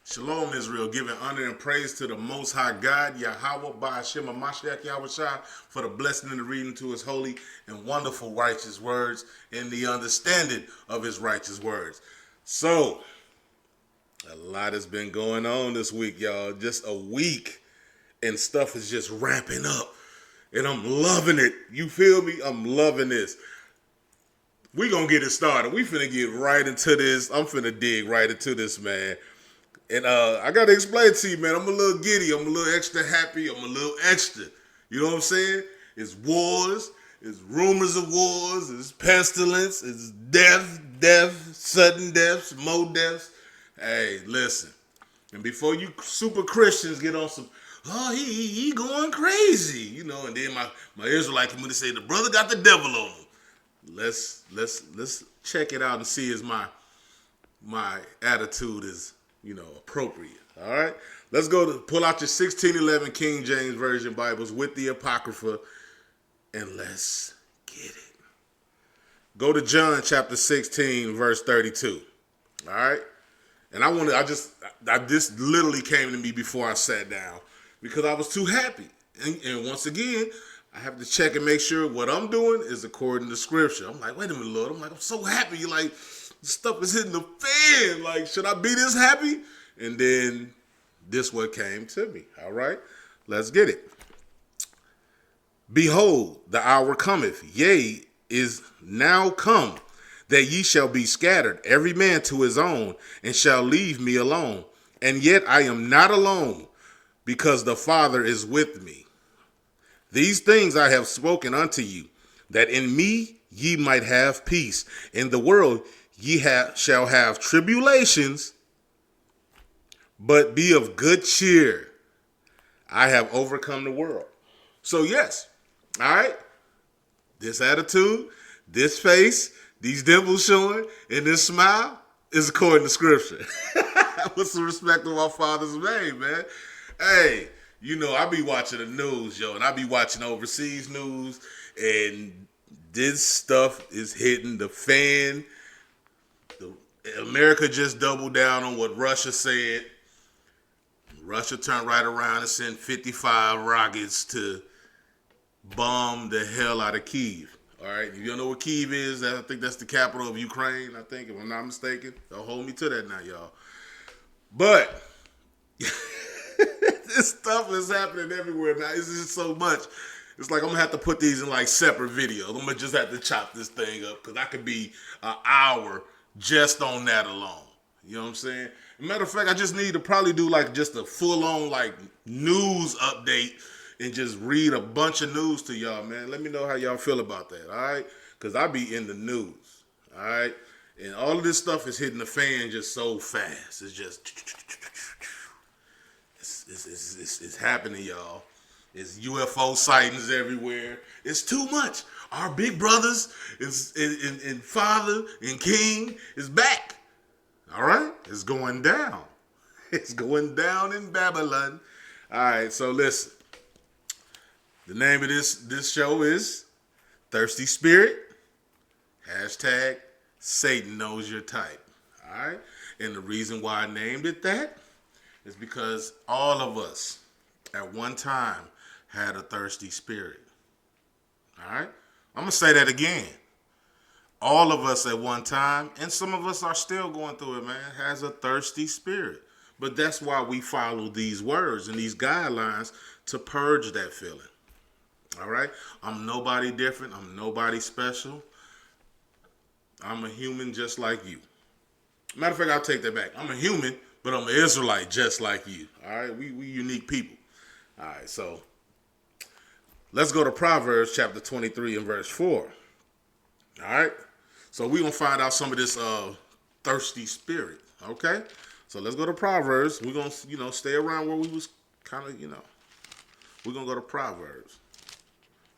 Shalom, Israel, giving honor and praise to the Most High God, Yahweh, Ba'ashem, Mashiach, Yahweh Shai, for the blessing and the reading to his holy and wonderful righteous words and the understanding of his righteous words. So, a lot has been going on this week, y'all. Just a week, and stuff is just ramping up. And I'm loving it. You feel me? I'm loving this. We gonna get it started. We finna get right into this. I'm finna dig right into this, man. And I gotta explain to you, man, I'm a little giddy, I'm a little extra happy, I'm a little extra. You know what I'm saying? It's wars, it's rumors of wars, it's pestilence, it's death, sudden deaths, more deaths. Hey, listen. And before you super Christians get on some, oh, he going crazy, you know, and then my Israelite community say the brother got the devil on him. Let's check it out and see if my attitude is, appropriate. All right, let's go to pull out your 1611 King James Version Bibles with the Apocrypha, and let's get it. Go to John chapter 16, verse 32. All right, and this literally came to me before I sat down because I was too happy, and once again, I have to check and make sure what I'm doing is according to Scripture. I'm like, wait a minute, Lord. I'm so happy. You're like, stuff is hitting the fan. Like, should I be this happy? And then this what came to me. All right, let's get it. Behold, the hour cometh, yea, is now come, that ye shall be scattered, every man to his own, and shall leave me alone. And yet I am not alone, because the Father is with me. These things I have spoken unto you, that in me ye might have peace. In the world ye shall have tribulations, but be of good cheer. I have overcome the world. So yes, all right, this attitude, this face, these dimples showing, and this smile is according to Scripture. With some respect to my Father's name, man. Hey, I be watching the news, yo, and I be watching overseas news, and this stuff is hitting the fan. America just doubled down on what Russia said. Russia turned right around and sent 55 rockets to bomb the hell out of Kyiv. All right, if you don't know what Kyiv is, I think that's the capital of Ukraine, I think, if I'm not mistaken. Don't hold me to that now, y'all. But this stuff is happening everywhere now. It's just so much. It's like I'm gonna have to put these in like separate videos. I'm gonna just have to chop this thing up because I could be an hour just on that alone. You know what I'm saying? Matter of fact, I just need to probably do like just a full-on like news update and just read a bunch of news to y'all, man. Let me know how y'all feel about that, all right? Because I be in the news, all right? And all of this stuff is hitting the fan just so fast. It's just, it's happening, y'all. It's UFO sightings everywhere. It's too much. Our big brothers and Father and King is back. All right? It's going down. It's going down in Babylon. All right, so listen. The name of this show is Thirsty Spirit. Hashtag Satan knows your type. All right? And the reason why I named it that is because all of us at one time had a thirsty spirit. All right? I'm going to say that again. All of us at one time, and some of us are still going through it, man, has a thirsty spirit. But that's why we follow these words and these guidelines to purge that feeling. All right? I'm nobody different. I'm nobody special. I'm a human just like you. Matter of fact, I'll take that back. I'm a human, but I'm an Israelite just like you. All right? We unique people. All right, so let's go to Proverbs chapter 23 and verse 4. All right? So we're going to find out some of this thirsty spirit, okay? So let's go to Proverbs. We're going to, stay around where we was kind of, we're going to go to Proverbs.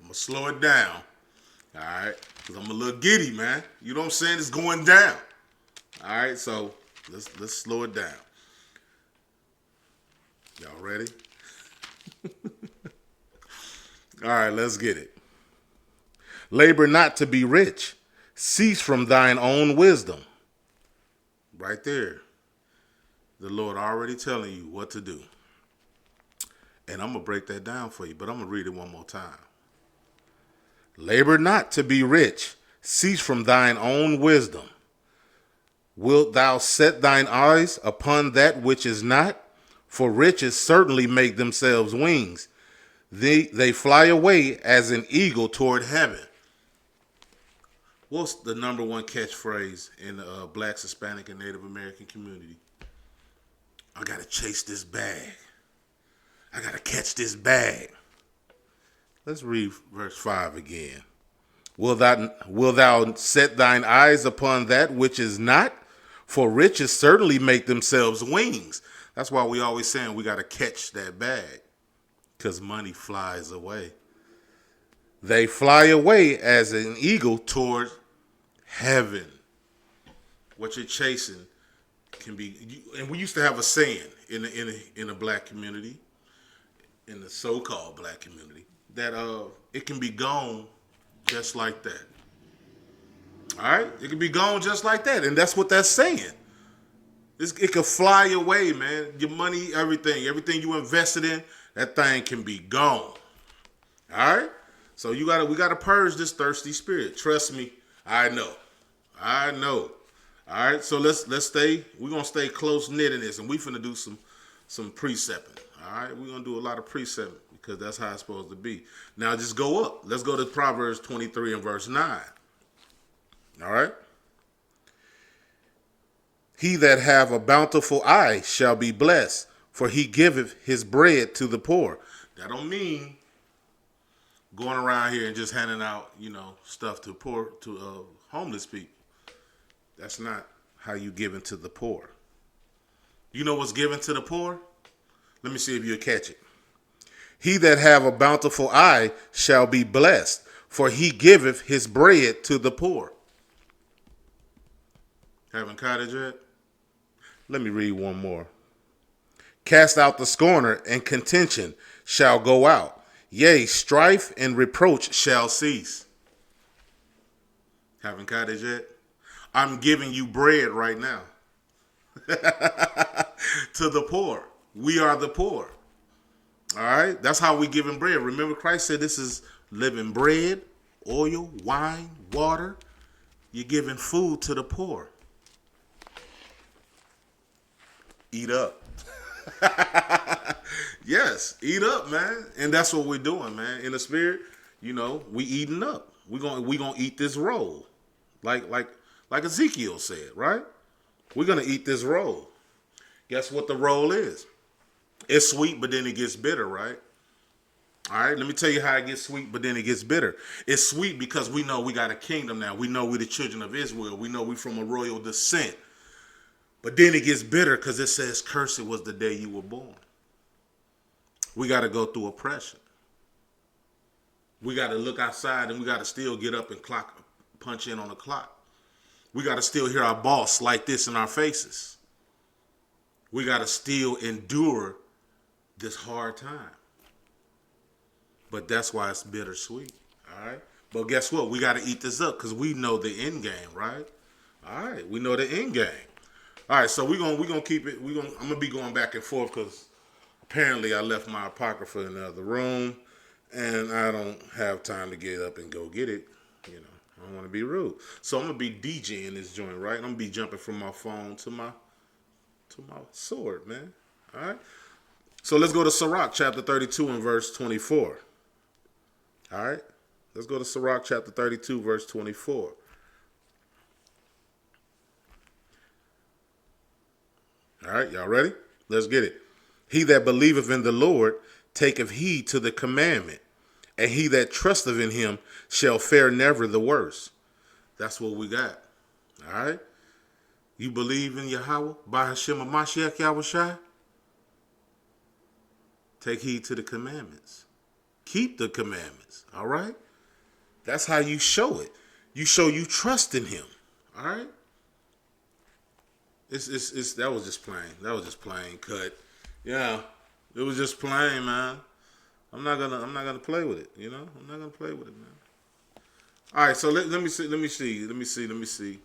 I'm going to slow it down, all right? Because I'm a little giddy, man. You know what I'm saying? It's going down. All right, so let's slow it down. Y'all ready? All right, let's get it. Labor not to be rich. Cease from thine own wisdom. Right there. The Lord already telling you what to do. And I'm going to break that down for you, but I'm going to read it one more time. Labor not to be rich. Cease from thine own wisdom. Wilt thou set thine eyes upon that which is not? For riches certainly make themselves wings. They fly away as an eagle toward heaven. What's the number one catchphrase in the Black, Hispanic, and Native American community? I got to chase this bag. I got to catch this bag. Let's read verse 5 again. Will thou set thine eyes upon that which is not? For riches certainly make themselves wings. That's why we always saying we got to catch that bag, because money flies away. They fly away as an eagle toward heaven. What you're chasing can be, and we used to have a saying in the black community, in the so-called black community, that it can be gone just like that. All right, it can be gone just like that, and that's what that's saying. It could fly away, man. Your money, everything you invested in, that thing can be gone. All right, so we gotta purge this thirsty spirit. Trust me, I know. All right, so let's stay. We're gonna stay close knit in this, and we finna do some precepting. All right, we're gonna do a lot of precepting because that's how it's supposed to be. Now just go up. Let's go to Proverbs 23 and verse 9. All right. He that have a bountiful eye shall be blessed, for he giveth his bread to the poor. That don't mean going around here and just handing out, stuff to homeless people. That's not how you give to the poor. You know what's given to the poor? Let me see if you'll catch it. He that have a bountiful eye shall be blessed, for he giveth his bread to the poor. Haven't caught it yet? Let me read one more. Cast out the scorner, and contention shall go out. Yea, strife and reproach shall cease. Haven't caught it yet? I'm giving you bread right now. To the poor. We are the poor. All right? That's how we giving bread. Remember, Christ said this is living bread, oil, wine, water. You're giving food to the poor. Eat up. Yes, eat up, man. And that's what we're doing, man. In the spirit, we eating up. We gonna eat this roll. Like Ezekiel said, right? We're gonna eat this roll. Guess what the roll is? It's sweet, but then it gets bitter, right? All right, let me tell you how it gets sweet, but then it gets bitter. It's sweet because we know we got a kingdom now. We know we're the children of Israel. We know we're from a royal descent. But then it gets bitter because it says, cursed was the day you were born. We got to go through oppression. We got to look outside and we got to still get up and punch in on the clock. We got to still hear our boss like this in our faces. We got to still endure this hard time. But that's why it's bittersweet. All right. But guess what? We got to eat this up because we know the end game, right? All right. We know the end game. All right, so we're gonna keep it. I'm gonna be going back and forth because apparently I left my apocrypha in the other room, and I don't have time to get up and go get it. I don't want to be rude, so I'm gonna be DJing this joint, right? I'm gonna be jumping from my phone to my sword, man. All right, so let's go to Sirach chapter 32 and verse 24. All right, let's go to Sirach chapter 32 verse 24. All right, y'all ready? Let's get it. He that believeth in the Lord taketh heed to the commandment, and he that trusteth in him shall fare never the worse. That's what we got. All right? You believe in Yahweh, by Hashem Mashiach Yahushua? Take heed to the commandments. Keep the commandments. All right? That's how you show it. You show you trust in him. All right? It's that was just plain. That was just plain cut. Yeah, it was just plain, man. I'm not gonna play with it. I'm not gonna play with it, man. All right, so let me see.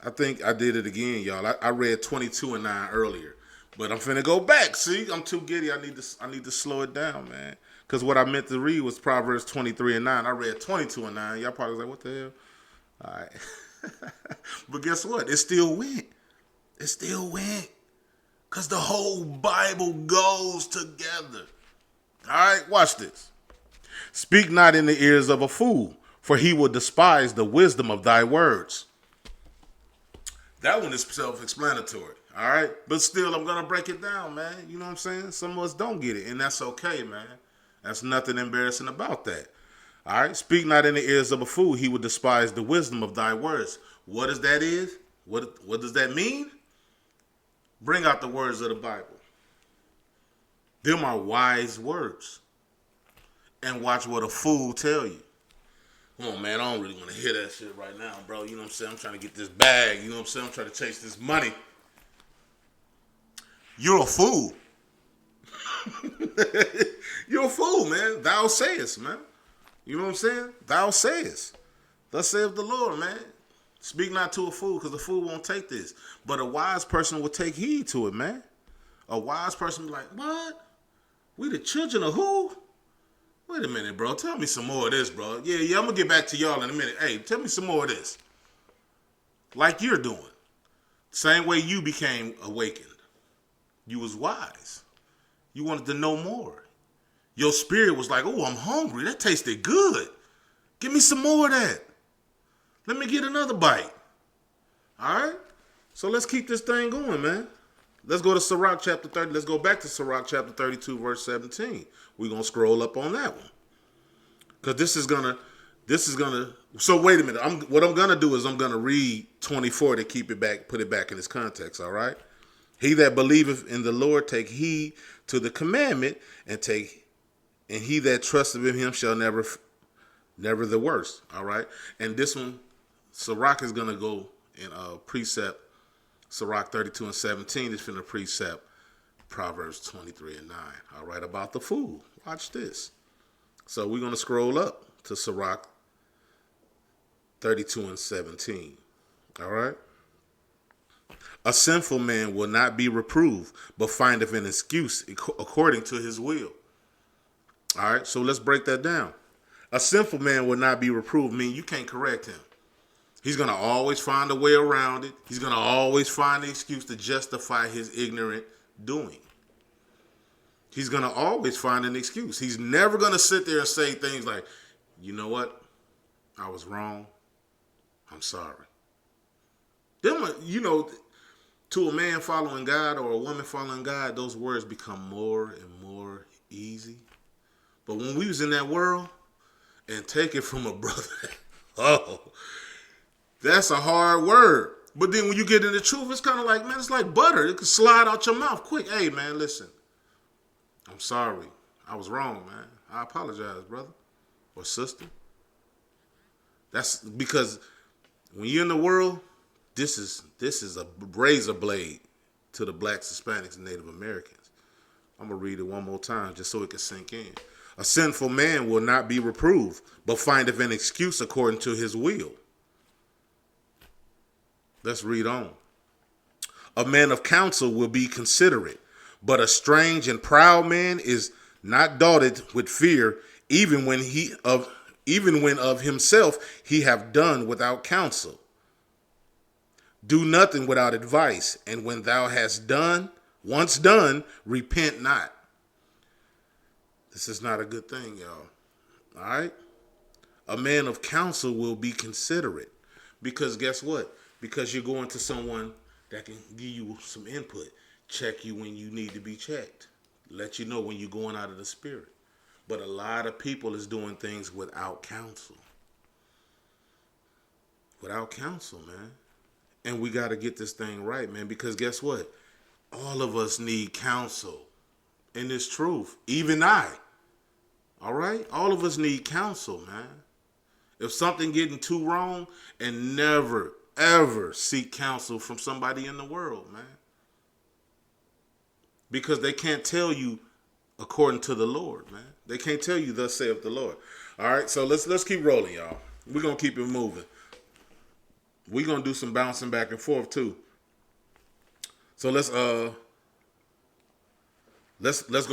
I think I did it again, y'all. I read 22:9 earlier, but I'm finna go back. See, I'm too giddy. I need to slow it down, man. Because what I meant to read was Proverbs 23:9. I read 22:9. Y'all probably was like, what the hell? All right. But guess what? It still went. It still went. Because the whole Bible goes together. All right, watch this. Speak not in the ears of a fool, for he will despise the wisdom of thy words. That one is self-explanatory, all right? But still, I'm going to break it down, man. You know what I'm saying? Some of us don't get it, and that's okay, man. That's nothing embarrassing about that. All right? Speak not in the ears of a fool. He will despise the wisdom of thy words. What does that is? What does that mean? Bring out the words of the Bible. Them are wise words. And watch what a fool tell you. Come on, man, I don't really want to hear that shit right now, bro. You know what I'm saying? I'm trying to get this bag. You know what I'm saying? I'm trying to chase this money. You're a fool. You're a fool, man. Thou sayest, man. You know what I'm saying? Thou sayest. Thus saith the Lord, man. Speak not to a fool, because the fool won't take this. But a wise person will take heed to it, man. A wise person will be like, what? We the children of who? Wait a minute, bro. Tell me some more of this, bro. Yeah, I'm going to get back to y'all in a minute. Hey, tell me some more of this. Like you're doing. Same way you became awakened. You was wise. You wanted to know more. Your spirit was like, oh, I'm hungry. That tasted good. Give me some more of that. Let me get another bite. All right? So let's keep this thing going, man. Let's go to Sirach chapter 30. Let's go back to Sirach chapter 32, verse 17. We're going to scroll up on that one. Because this is going to, so wait a minute. What I'm going to do is I'm going to read 24 to keep it back, put it back in its context, all right? He that believeth in the Lord take heed to the commandment, and he that trusteth in him shall never the worst, all right? And this one, Sirach is going to go in precept. Sirach 32 and 17 is finna precept Proverbs 23 and 9. All right, about the fool. Watch this. So we're going to scroll up to Sirach 32 and 17. All right. A sinful man will not be reproved, but findeth an excuse according to his will. All right, so let's break that down. A sinful man will not be reproved, meaning you can't correct him. He's going to always find a way around it. He's going to always find an excuse to justify his ignorant doing. He's going to always find an excuse. He's never going to sit there and say things like, you know what? I was wrong. I'm sorry. Then, you know, to a man following God or a woman following God, those words become more and more easy. But when we was in that world, and take it from a brother, oh, that's a hard word. But then when you get into the truth, it's kind of like, man, it's like butter. It can slide out your mouth quick. Hey, man, listen. I'm sorry. I was wrong, man. I apologize, brother or sister. That's because when you're in the world, this is a razor blade to the blacks, Hispanics, and Native Americans. I'm going to read it one more time just so it can sink in. A sinful man will not be reproved, but findeth an excuse according to his will. Let's read on. A man of counsel will be considerate, but a strange and proud man is not daunted with fear, even when of himself he have done without counsel. Do nothing without advice, and when thou hast once done, repent not. This is not a good thing, y'all. All right? A man of counsel will be considerate, because guess what? Because you're going to someone that can give you some input, check you when you need to be checked, let you know when you're going out of the spirit. But a lot of people is doing things without counsel. Without counsel, man. And we got to get this thing right, man, because guess what? All of us need counsel in this truth, even I. All right? All of us need counsel, man. If something getting too wrong, and never, ever seek counsel from somebody in the world, man. Because they can't tell you according to the Lord, man. They can't tell you thus saith the Lord. All right, so let's keep rolling, y'all. We're going to keep it moving. We're gonna do some bouncing back and forth too. So let's go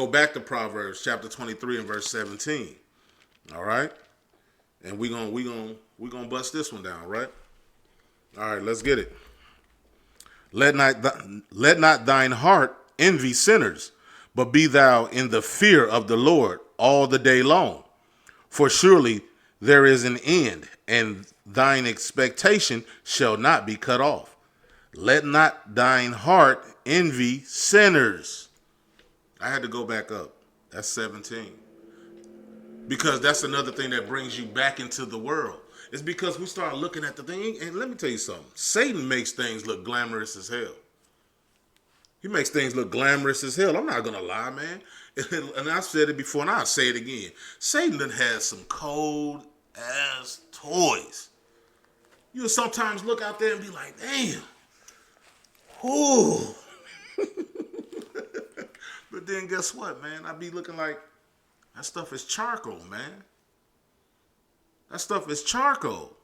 back to Proverbs chapter 23 and verse 17. All right? And we gonna bust this one down, right? All right, let's get it. Let not thine heart envy sinners, but be thou in the fear of the Lord all the day long. For surely there is an end, and thine expectation shall not be cut off. Let not thine heart envy sinners. I had to go back up. That's 17. Because that's another thing that brings you back into the world. It's because we start looking at the thing, and let me tell you something. Satan makes things look glamorous as hell. He makes things look glamorous as hell. I'm not going to lie, man. And I've said it before, and I'll say it again. Satan done has some cold-ass toys. You'll sometimes look out there and be like, damn. Ooh. But then guess what, man? I be looking like, that stuff is charcoal, man. That stuff is charcoal.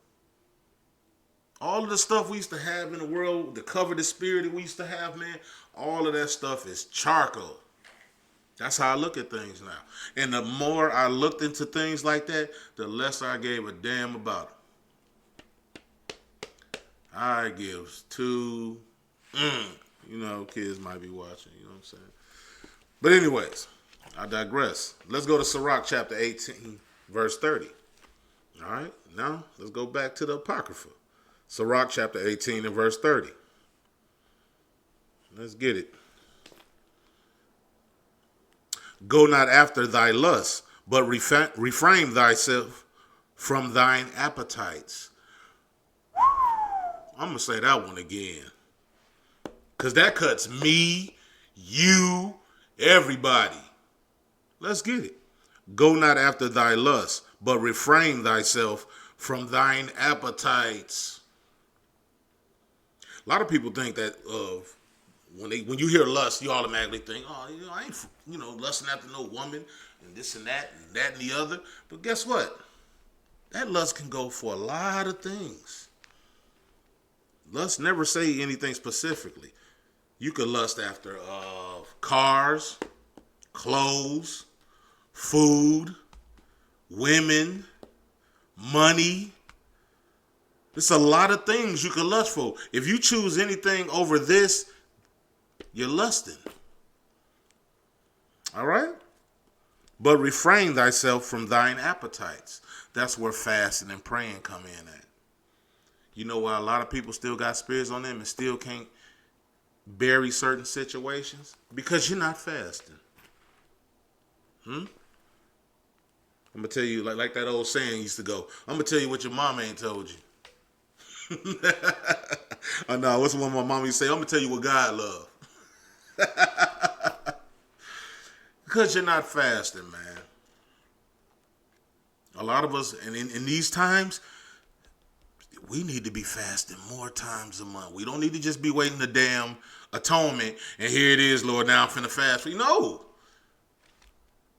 All of the stuff we used to have in the world, the cover the spirit that we used to have, man, all of that stuff is charcoal. That's how I look at things now. And the more I looked into things like that, the less I gave a damn about them. I give two, kids might be watching, you know what I'm saying? But anyways, I digress. Let's go to Sirach chapter 18, verse 30. All right, now let's go back to the Apocrypha. Sirach chapter 18 and verse 30. Let's get it. Go not after thy lusts, but refrain thyself from thine appetites. I'm going to say that one again. Because that cuts me, you, everybody. Let's get it. Go not after thy lusts, but refrain thyself from thine appetites. A lot of people think that when you hear lust, you automatically think, oh, I ain't lusting after no woman and this and that and the other. But guess what? That lust can go for a lot of things. Lust never say anything specifically. You could lust after cars, clothes, food, women, money. There's a lot of things you can lust for. If you choose anything over this, you're lusting. All right? But refrain thyself from thine appetites. That's where fasting and praying come in at. You know why a lot of people still got spirits on them and still can't bury certain situations? Because you're not fasting. I'm going to tell you, like that old saying used to go, I'm going to tell you what your mama ain't told you. I know, what's one my mama used to say? I'm going to tell you what God love. Because you're not fasting, man. A lot of us, and in these times, we need to be fasting more times a month. We don't need to just be waiting the damn atonement, and here it is, Lord, now I'm finna fast. No.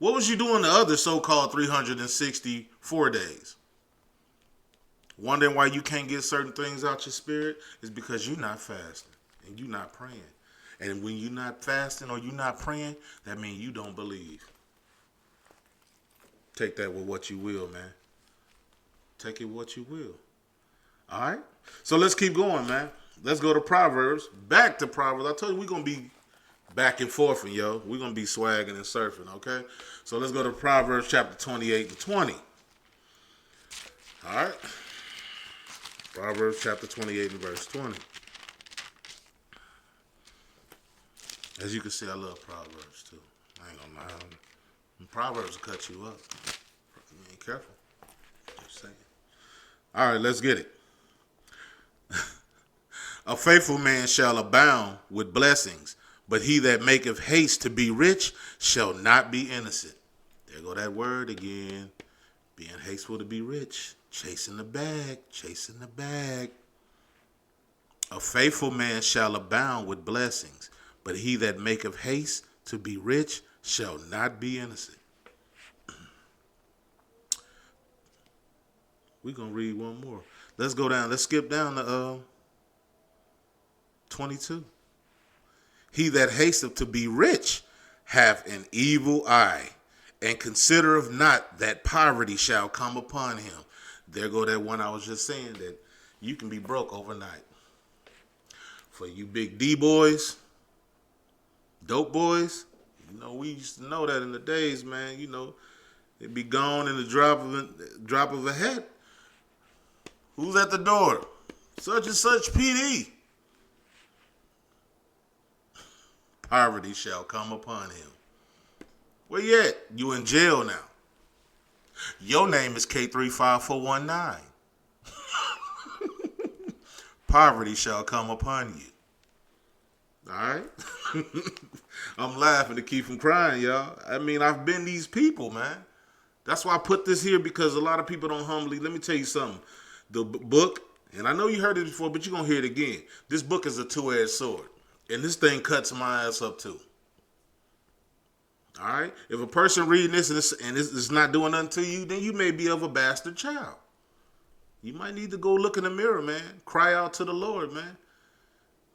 What was you doing the other so-called 364 days? Wondering why you can't get certain things out your spirit is because you're not fasting and you're not praying. And when you're not fasting or you're not praying, that means you don't believe. Take that with what you will, man. Take it what you will. All right? So let's keep going, man. Let's go to Proverbs. Back to Proverbs. I told you we're going to be back and forth, yo. We're going to be swagging and surfing, okay? So let's go to Proverbs chapter 28 and 20. All right? Proverbs chapter 28 and verse 20. As you can see, I love Proverbs too. I ain't gonna lie. Proverbs will cut you up. You ain't careful. Just saying. All right, let's get it. A faithful man shall abound with blessings, but he that maketh haste to be rich shall not be innocent. There go that word again. Being hasteful to be rich. Chasing the bag. Chasing the bag. A faithful man shall abound with blessings, but he that maketh haste to be rich shall not be innocent. We're going to read one more. Let's go down. Let's skip down to 22. He that hasteth to be rich hath an evil eye, and considereth not that poverty shall come upon him. There go that one I was just saying, that you can be broke overnight. For you big D boys, dope boys, we used to know that in the days, man. It'd be gone in the drop of a hat. Who's at the door? Such and such PD. Poverty shall come upon him. Where you at? You in jail now. Your name is K35419. Poverty shall come upon you. All right? I'm laughing to keep from crying, y'all. I mean, I've been these people, man. That's why I put this here, because a lot of people don't humbly. Let me tell you something. The book, and I know you heard it before, but you're going to hear it again. This book is a two-edged sword. And this thing cuts my ass up too. All right? If a person reading this and it's not doing nothing to you, then you may be of a bastard child. You might need to go look in the mirror, man. Cry out to the Lord, man.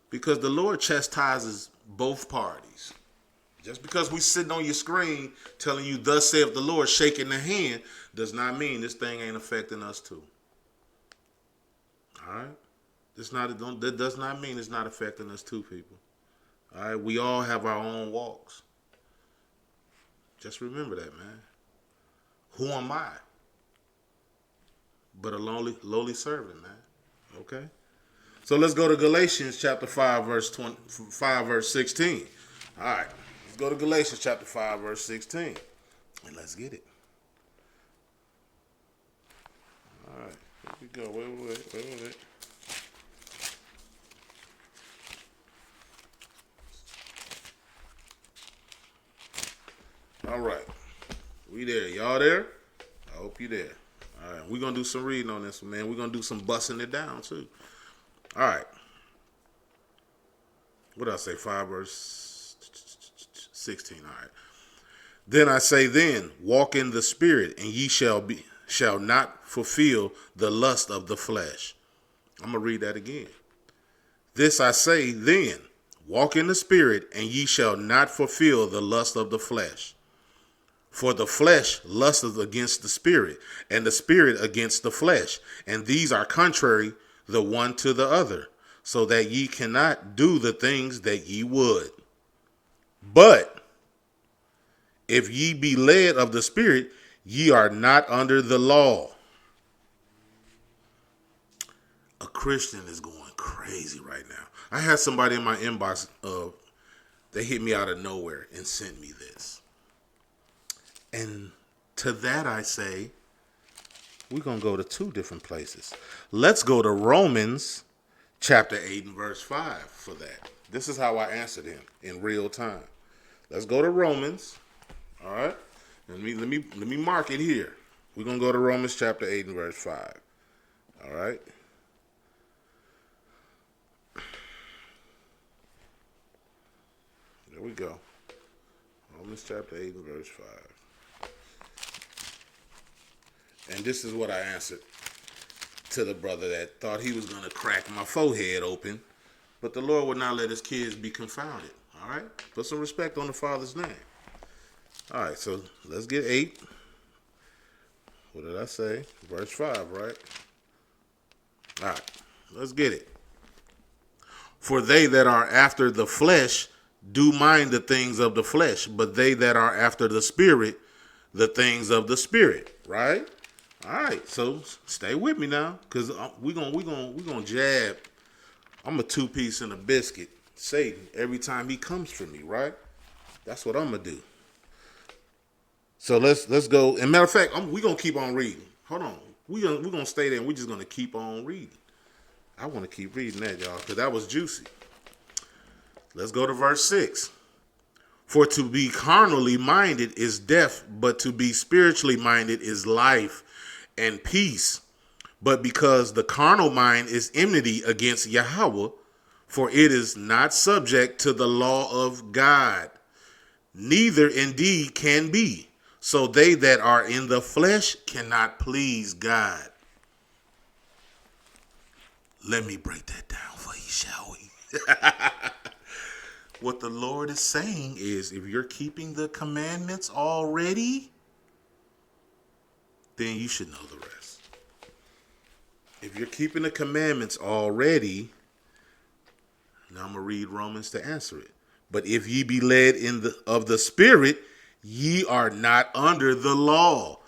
Because the Lord chastises both parties. Just because we sitting on your screen telling you, thus saith the Lord, shaking the hand, does not mean this thing ain't affecting us too. All right? That does not mean it's not affecting us too, people. All right? We all have our own walks. Just remember that, man. Who am I? But a lowly servant, man. Okay? So let's go to Galatians chapter 5, verse 16. All right. Let's go to Galatians chapter 5, verse 16. And let's get it. All right. Here we go. Wait. All right. We there. Y'all there? I hope you there. All right. We're going to do some reading on this one, man. We're going to do some busting it down, too. All right. What did I say? 5 verse 16. All right. Then I say, walk in the Spirit, and ye shall not fulfill the lust of the flesh. I'm going to read that again. This I say, then, walk in the Spirit, and ye shall not fulfill the lust of the flesh. For the flesh lusteth against the Spirit, and the Spirit against the flesh. And these are contrary the one to the other, so that ye cannot do the things that ye would. But if ye be led of the Spirit, ye are not under the law. A Christian is going crazy right now. I had somebody in my inbox, they hit me out of nowhere and sent me this. And to that I say, we're going to go to two different places. Let's go to Romans chapter 8 and verse 5 for that. This is how I answered him in real time. Let's go to Romans. All right. Let me mark it here. We're going to go to Romans chapter 8 and verse 5. All right. There we go. Romans chapter 8 and verse 5. And this is what I answered to the brother that thought he was going to crack my forehead open. But the Lord would not let his kids be confounded. All right? Put some respect on the Father's name. All right, so let's get 8. What did I say? Verse 5, right? All right, let's get it. For they that are after the flesh do mind the things of the flesh, but they that are after the Spirit, the things of the Spirit, right? All right, so stay with me now, because we're gonna jab. I'm a two-piece and a biscuit, Satan, every time he comes for me, right? That's what I'm gonna do. So let's go. And matter of fact, we're gonna keep on reading. Hold on, we're gonna stay there, and we're just gonna keep on reading. I want to keep reading that, y'all, because that was juicy. Let's go to verse 6. For to be carnally minded is death, but to be spiritually minded is life and peace. But because the carnal mind is enmity against Yahweh, for it is not subject to the law of God, neither indeed can be. So they that are in the flesh cannot please God. Let me break that down for you, shall we? What the Lord is saying is, if you're keeping the commandments already, then you should know the rest. If you're keeping the commandments already, now I'm going to read Romans to answer it. But if ye be led of the Spirit, ye are not under the law.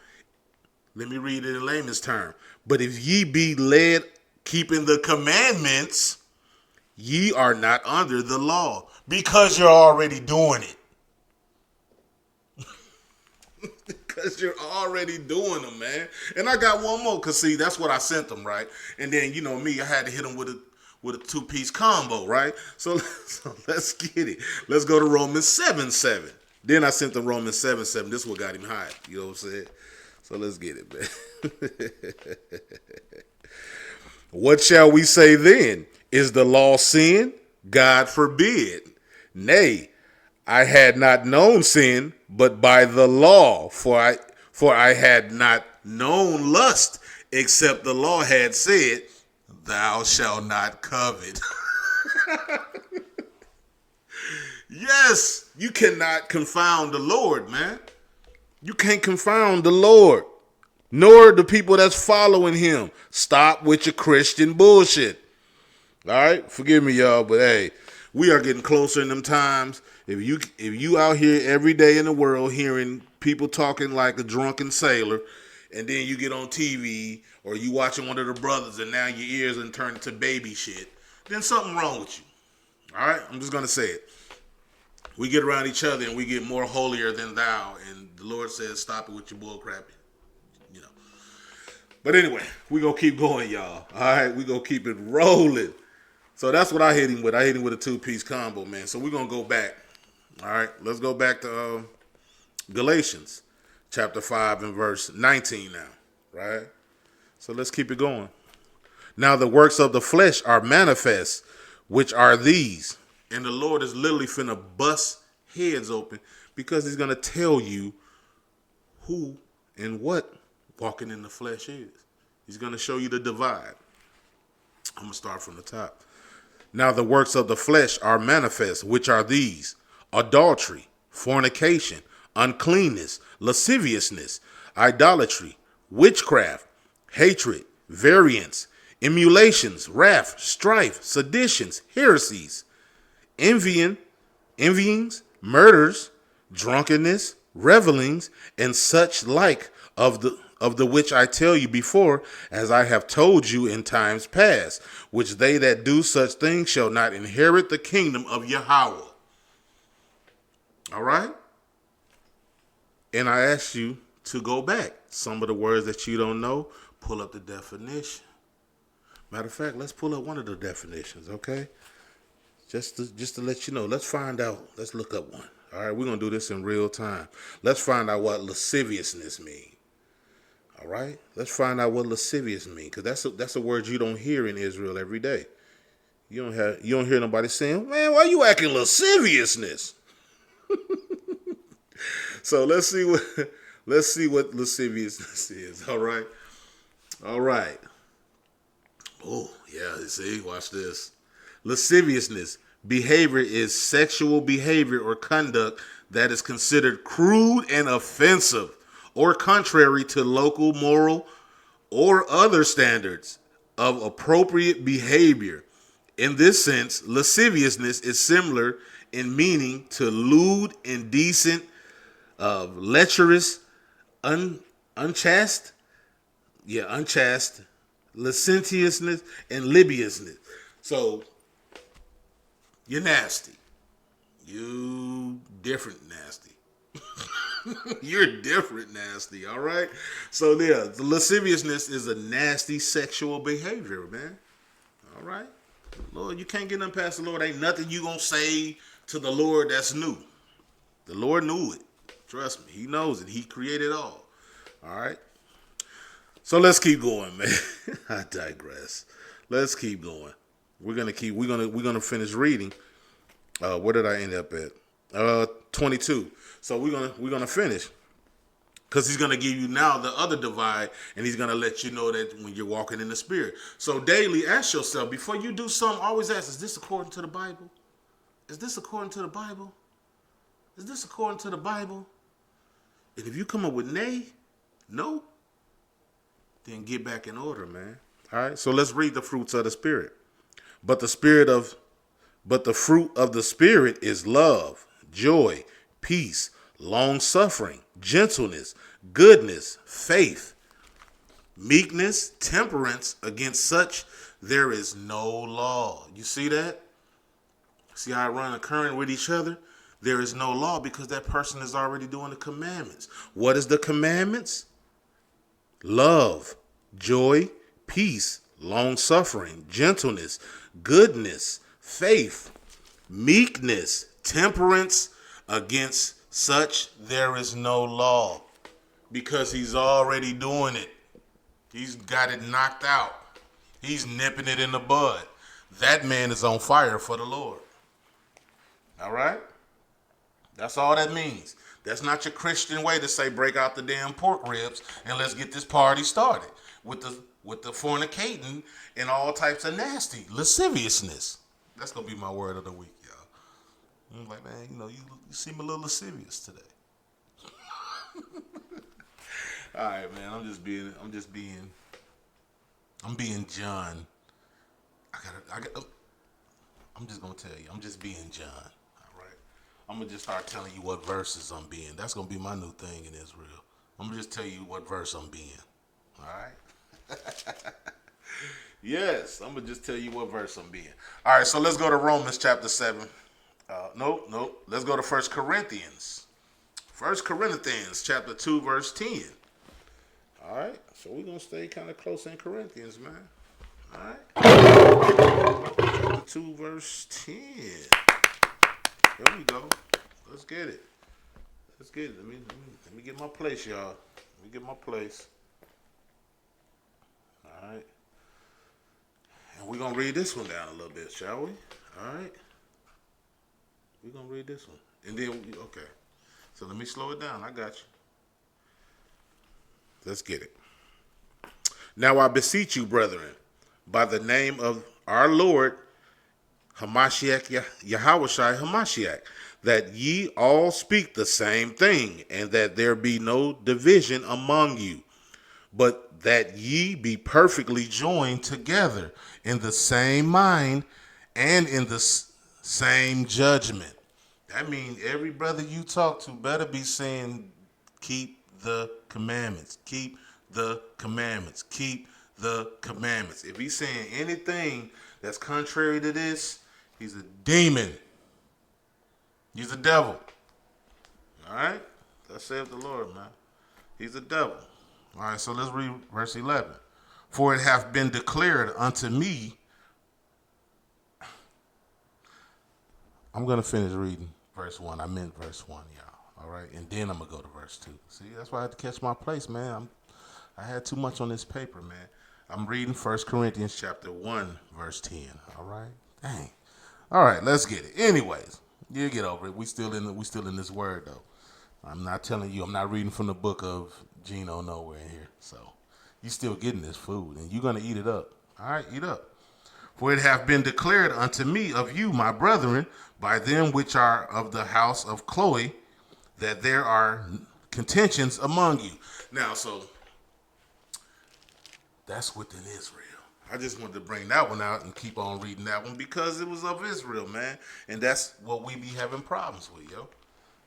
Let me read it in layman's term. But if ye be led keeping the commandments, ye are not under the law, because you're already doing it. Because you're already doing them, man. And I got one more, because see, that's what I sent them, right? And then, you know me, I had to hit them with a two-piece combo, right? So let's get it. Let's go to Romans 7:7. Then I sent them Romans 7:7. This is what got him high. You know what I'm saying? So let's get it, man. What shall we say then? Is the law sin? God forbid. Nay, I had not known sin, but by the law, for I had not known lust, except the law had said, thou shalt not covet. Yes, you cannot confound the Lord, man. You can't confound the Lord, nor the people that's following him. Stop with your Christian bullshit. All right, forgive me, y'all, but hey, we are getting closer in them times. If you out here every day in the world hearing people talking like a drunken sailor, and then you get on TV or you watching one of the brothers and now your ears are turned to baby shit, then something wrong with you. All right, I'm just gonna say it. We get around each other and we get more holier than thou, and the Lord says, "Stop it with your bull crap." You know. But anyway, we gonna keep going, y'all. All right, we gonna keep it rolling. So that's what I hit him with. I hit him with a two-piece combo, man. So we're going to go back. All right, let's go back to Galatians chapter 5 and verse 19 now, right? So let's keep it going. Now the works of the flesh are manifest, which are these. And the Lord is literally finna bust heads open, because he's going to tell you who and what walking in the flesh is. He's going to show you the divide. I'm going to start from the top. Now the works of the flesh are manifest, which are these: adultery, fornication, uncleanness, lasciviousness, idolatry, witchcraft, hatred, variance, emulations, wrath, strife, seditions, heresies, envyings, murders, drunkenness, revelings, and such like of the which I tell you before, as I have told you in times past, which they that do such things shall not inherit the kingdom of Yahweh. All right? And I ask you to go back. Some of the words that you don't know, pull up the definition. Matter of fact, let's pull up one of the definitions, okay? Just to let you know. Let's find out. Let's look up one. All right, we're going to do this in real time. Let's find out what lasciviousness means. All right, let's find out what lascivious means, because that's a word you don't hear in Israel every day. You don't hear nobody saying, "Man, why you acting lasciviousness?" So let's see what lasciviousness is. All right. Oh yeah, you see, watch this. Lasciviousness behavior is sexual behavior or conduct that is considered crude and offensive, or contrary to local moral or other standards of appropriate behavior. In this sense, lasciviousness is similar in meaning to lewd, indecent, lecherous, unchaste, licentiousness, and libiousness. So, you're nasty. You different nasty. You're different nasty, all right? So yeah, the lasciviousness is a nasty sexual behavior, man. All right? Lord, you can't get nothing past the Lord. Ain't nothing you gonna say to the Lord that's new. The Lord knew it. Trust me, he knows it. He created all. All right? So let's keep going, man. I digress. Let's keep going. We're gonna finish reading. Where did I end up at? 22. So we're gonna finish. Because he's going to give you now the other divide, and he's going to let you know that when you're walking in the Spirit. So daily ask yourself, before you do something, always ask, is this according to the Bible? Is this according to the Bible? Is this according to the Bible? And if you come up with no, then get back in order, man. All right, so let's read the fruits of the Spirit. But the fruit of the Spirit is love, joy, peace, long-suffering, gentleness, goodness, faith, meekness, temperance. Against such there is no law. You see that? See how I run a current with each other? There is no law because that person is already doing the commandments. What is the commandments? Love, joy, peace, long-suffering, gentleness, goodness, faith, meekness, temperance. Against such there is no law, because he's already doing it. He's got it knocked out. He's nipping it in the bud. That man is on fire for the Lord. All right? That's all that means. That's not your Christian way to say break out the damn pork ribs and let's get this party started with the fornicating and all types of nasty lasciviousness. That's gonna be my word of the week, y'all. I'm like, man, you seem a little lascivious today. All right, man. I'm being John. I'm just gonna tell you. I'm just being John. All right. I'm gonna just start telling you what verses I'm being. That's gonna be my new thing in Israel. I'm gonna just tell you what verse I'm being. All right. Yes, I'm gonna just tell you what verse I'm being. All right. So let's go to Romans chapter 7. Nope. Let's go to 1 Corinthians. 1 Corinthians chapter 2 verse 10. All right. So we're gonna stay kind of close in Corinthians, man. All right. Chapter 2 verse 10. There we go. Let's get it. Let me get my place, y'all. Let me get my place. All right. And we're gonna read this one down a little bit, shall we? All right. We're going to read this one. And then, okay. So let me slow it down. I got you. Let's get it. Now I beseech you, brethren, by the name of our Lord, Hamashiach, Yahushai Hamashiach, that ye all speak the same thing, and that there be no division among you, but that ye be perfectly joined together in the same mind and in the same judgment. That means every brother you talk to better be saying, keep the commandments, keep the commandments, keep the commandments. If he's saying anything that's contrary to this, he's a demon. He's a devil. All right? Thus saith the Lord, man. He's a devil. All right, so let's read verse 11. For it hath been declared unto me. I'm going to finish reading verse 1. I meant verse 1, y'all. All right? And then I'm going to go to verse 2. See, that's why I had to catch my place, man. I had too much on this paper, man. I'm reading 1 Corinthians chapter 1, verse 10. All right? Dang. All right, let's get it. Anyways, you get over it. We still in this word, though. I'm not telling you. I'm not reading from the book of Geno nowhere in here. So you still getting this food, and you're going to eat it up. All right? Eat up. For it hath been declared unto me of you, my brethren, by them which are of the house of Chloe, that there are contentions among you. Now, so that's within Israel. I just wanted to bring that one out and keep on reading that one because it was of Israel, man. And that's what we be having problems with, yo.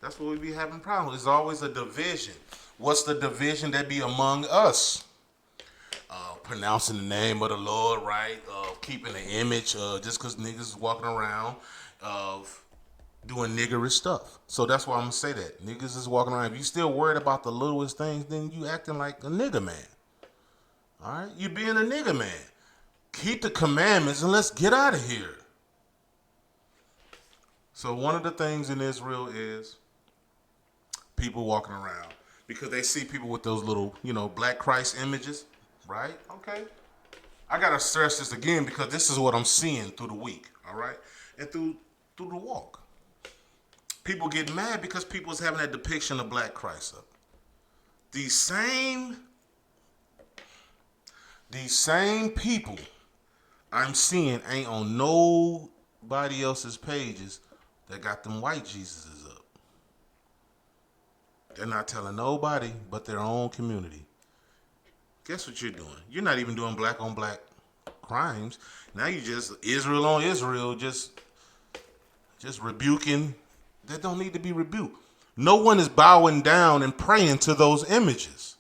That's what we be having problems with. There's always a division. What's the division that be among us? Pronouncing the name of the Lord, right? Keeping the image, just because niggas is walking around of doing niggerish stuff. So that's why I'm going to say that. Niggas is walking around. If you still worried about the littlest things, then you acting like a nigga man. All right? You being a nigga man. Keep the commandments and let's get out of here. So one of the things in Israel is people walking around because they see people with those little, black Christ images. Right? Okay. I got to stress this again because this is what I'm seeing through the week. All right? And through the walk. People get mad because people is having that depiction of black Christ up. These same people I'm seeing ain't on nobody else's pages that got them white Jesuses up. They're not telling nobody but their own community. Guess what you're doing? You're not even doing black on black crimes. Now you just Israel on Israel, just rebuking that don't need to be rebuked. No one is bowing down and praying to those images.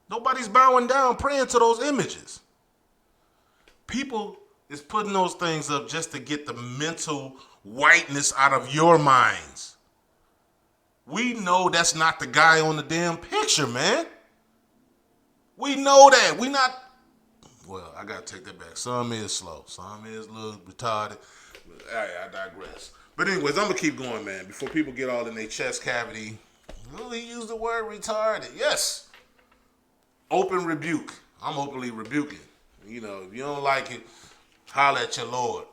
Nobody's bowing down praying to those images. People is putting those things up just to get the mental whiteness out of your minds. We know that's not the guy on the damn picture, man. We know that. We not. Well, I gotta take that back. Some is slow. Some is a little retarded. I digress. But anyways, I'm gonna keep going, man. Before people get all in their chest cavity. Oh, he used the word retarded. Yes. Open rebuke. I'm openly rebuking. You know, if you don't like it, holler at your Lord.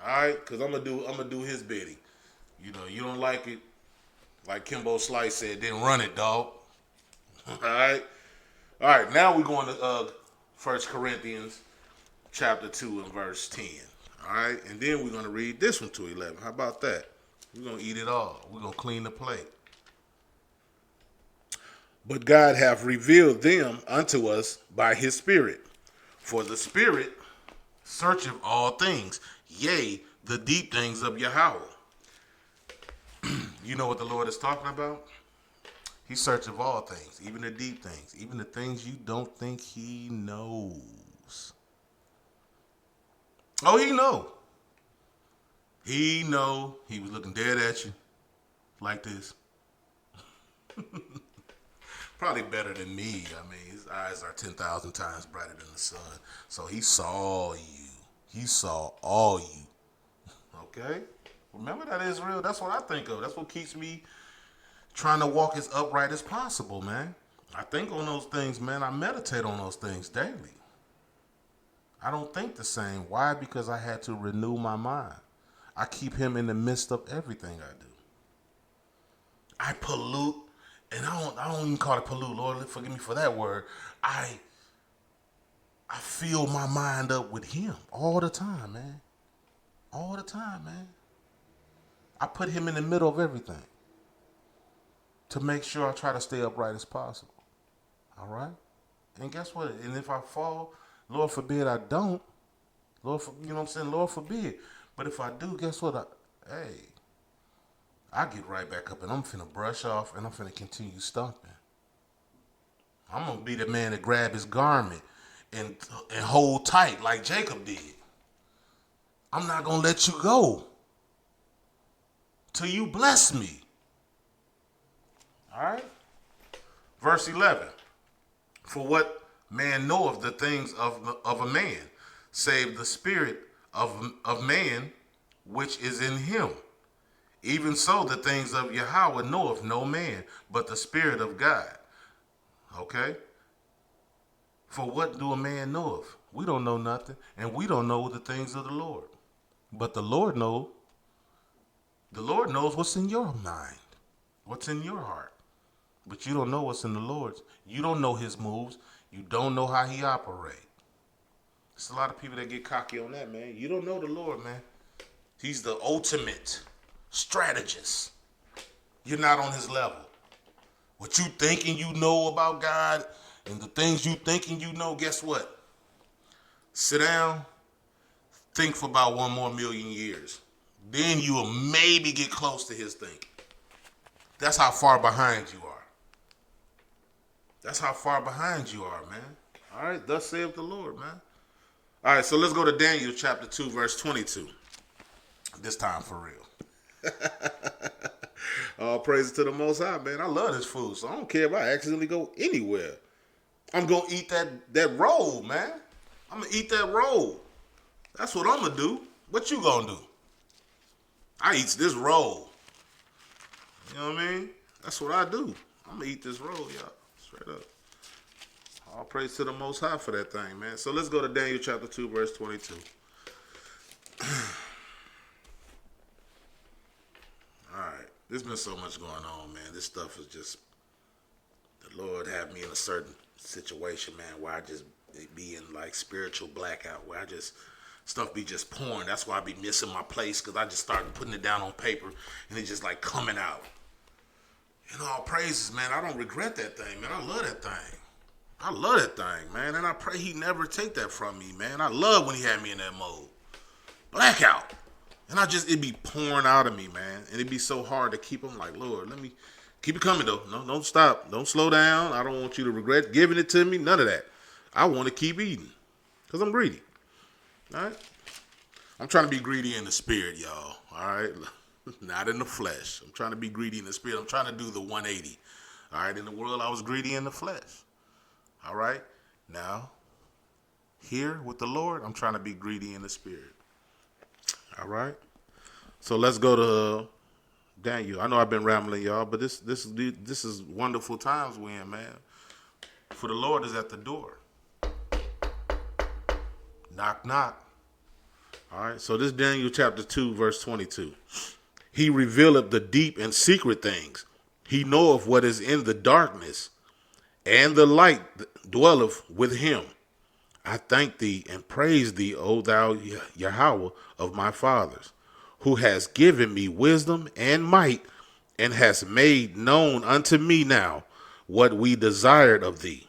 All right, because I'm gonna do his bidding. You know, you don't like it, like Kimbo Slice said, then run it, dog. All right. All right, now we're going to 1 Corinthians chapter 2 and verse 10. All right, and then we're going to read this one to 11. How about that? We're going to eat it all. We're going to clean the plate. But God hath revealed them unto us by his Spirit. For the Spirit searcheth all things, yea, the deep things of Yahweh. You know what the Lord is talking about? He searcheth all things, even the deep things, even the things you don't think he knows. Oh, he know. He know. He was looking dead at you like this. Probably better than me. I mean, his eyes are 10,000 times brighter than the sun. So he saw you. He saw all you. Okay? Remember that, Israel? That's what I think of. That's what keeps me trying to walk as upright as possible, man. I think on those things, man. I meditate on those things daily. I don't think the same. Why? Because I had to renew my mind. I keep him in the midst of everything I do. I pollute, and I don't even call it pollute. Lord, forgive me for that word. I fill my mind up with him all the time, man. All the time, man. I put him in the middle of everything to make sure I try to stay upright as possible. All right? And guess what? And if I fall, Lord forbid I don't. Lord, you know what I'm saying? Lord forbid. But if I do, guess what? I get right back up and I'm finna brush off and I'm finna continue stomping. I'm gonna be the man that grab his garment and hold tight like Jacob did. I'm not gonna let you go till you bless me. All right? Verse 11. For what man knoweth the things of a man, save the spirit of man which is in him? Even so, the things of Yahweh knoweth no man, but the Spirit of God. Okay? For what do a man knoweth? We don't know nothing, and we don't know the things of the Lord. But the Lord knows. The Lord knows what's in your mind, what's in your heart. But you don't know what's in the Lord's. You don't know his moves. You don't know how he operates. There's a lot of people that get cocky on that, man. You don't know the Lord, man. He's the ultimate strategist. You're not on his level. What you thinking you know about God and the things you thinking you know, guess what? Sit down, think for about 1 more million years. Then you will maybe get close to his thinking. That's how far behind you are. That's how far behind you are, man. All right, thus saith the Lord, man. All right, so let's go to Daniel chapter 2, verse 22. This time for real. All praise to the Most High, man. I love this food, so I don't care if I accidentally go anywhere. I'm going to eat that roll, man. I'm going to eat that roll. That's what I'm going to do. What you going to do? I eat this roll. You know what I mean? That's what I do. I'm going to eat this roll, y'all. Straight up. All praise to the Most High for that thing, man. So let's go to Daniel chapter 2, verse 22. All right. There's been so much going on, man. This stuff is just the Lord have me in a certain situation, man, where I just be in like spiritual blackout, where I just stuff be just pouring. That's why I be missing my place, because I just started putting it down on paper and it just like coming out. And all praises, man. I don't regret that thing, man. I love that thing. I love that thing, man. And I pray he never take that from me, man. I love when he had me in that mode. Blackout. And it'd be pouring out of me, man. And it'd be so hard to keep them like, Lord, let me keep it coming, though. No, don't stop. Don't slow down. I don't want you to regret giving it to me. None of that. I want to keep eating because I'm greedy. All right? I'm trying to be greedy in the spirit, y'all. All right? Not in the flesh. I'm trying to be greedy in the spirit. I'm trying to do the 180. All right? In the world, I was greedy in the flesh. All right? Now, here with the Lord, I'm trying to be greedy in the spirit. All right? So let's go to Daniel. I know I've been rambling, y'all, but this is wonderful times we're in, man. For the Lord is at the door. Knock, knock. All right, so this Daniel chapter 2, verse 22. He revealeth the deep and secret things. He knoweth what is in the darkness, and the light dwelleth with him. I thank thee and praise thee, O thou Yahweh of my fathers, who has given me wisdom and might, and has made known unto me now what we desired of thee.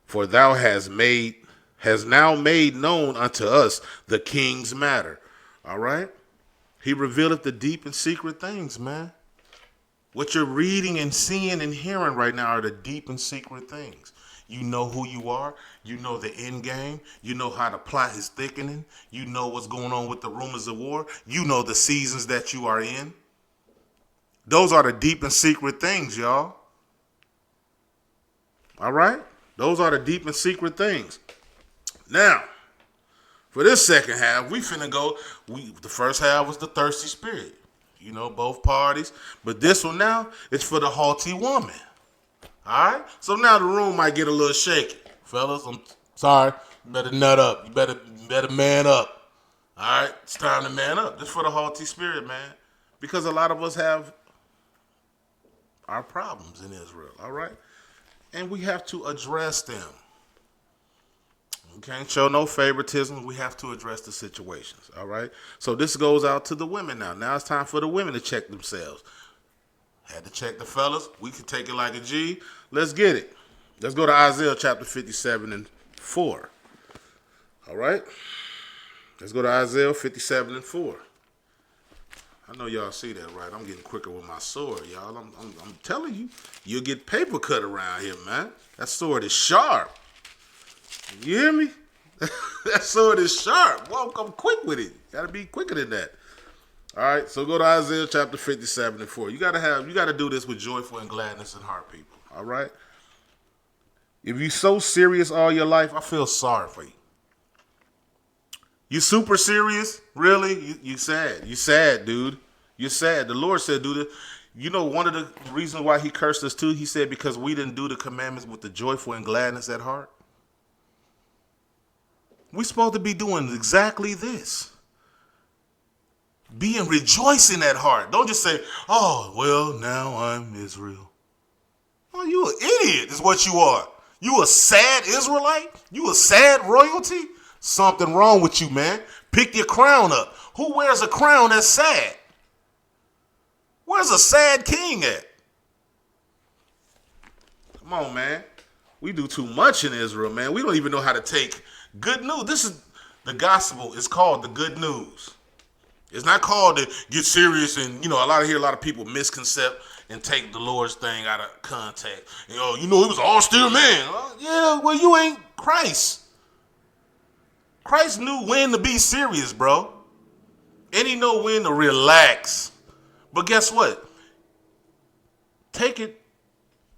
For thou hast now made known unto us the king's matter. All right? He revealeth the deep and secret things, man. What you're reading and seeing and hearing right now are the deep and secret things. You know who you are. You know the end game. You know how the plot is thickening. You know what's going on with the rumors of war. You know the seasons that you are in. Those are the deep and secret things, y'all. All right? Those are the deep and secret things. Now, for this second half, we finna go. The first half was the thirsty spirit. You know, both parties. But this one now is for the haughty woman. All right? So now the room might get a little shaky. Fellas, I'm sorry. You better nut up. You better man up. All right? It's time to man up. This for the haughty spirit, man. Because a lot of us have our problems in Israel. All right? And we have to address them. We can't show no favoritism. We have to address the situations. All right? So this goes out to the women now. Now it's time for the women to check themselves. Had to check the fellas. We can take it like a G. Let's get it. Let's go to Isaiah chapter 57 and 4. All right? Let's go to Isaiah 57 and 4. I know y'all see that, right? I'm getting quicker with my sword, y'all. I'm telling you, you'll get paper cut around here, man. That sword is sharp. You hear me? That sword is sharp. Well, I'm quick with it. Got to be quicker than that. All right, so go to Isaiah chapter 57 and 4. You got to do this with joyful and gladness in heart, people. All right? If you so serious all your life, I feel sorry for you. You super serious? Really? You sad. You sad, dude. You're sad. The Lord said do this. You know one of the reasons why he cursed us too? He said because we didn't do the commandments with the joyful and gladness at heart. We're supposed to be doing exactly this. Being rejoicing at heart. Don't just say, oh, well, now I'm Israel. Oh, you an idiot is what you are. You a sad Israelite? You a sad royalty? Something wrong with you, man. Pick your crown up. Who wears a crown that's sad? Where's a sad king at? Come on, man. We do too much in Israel, man. We don't even know how to take good news. This is the gospel. It's called the good news. It's not called to get serious and, a lot of people misconcept and take the Lord's thing out of context. He was an austere man. Yeah, well, you ain't Christ. Christ knew when to be serious, bro. And he know when to relax. But guess what? Take it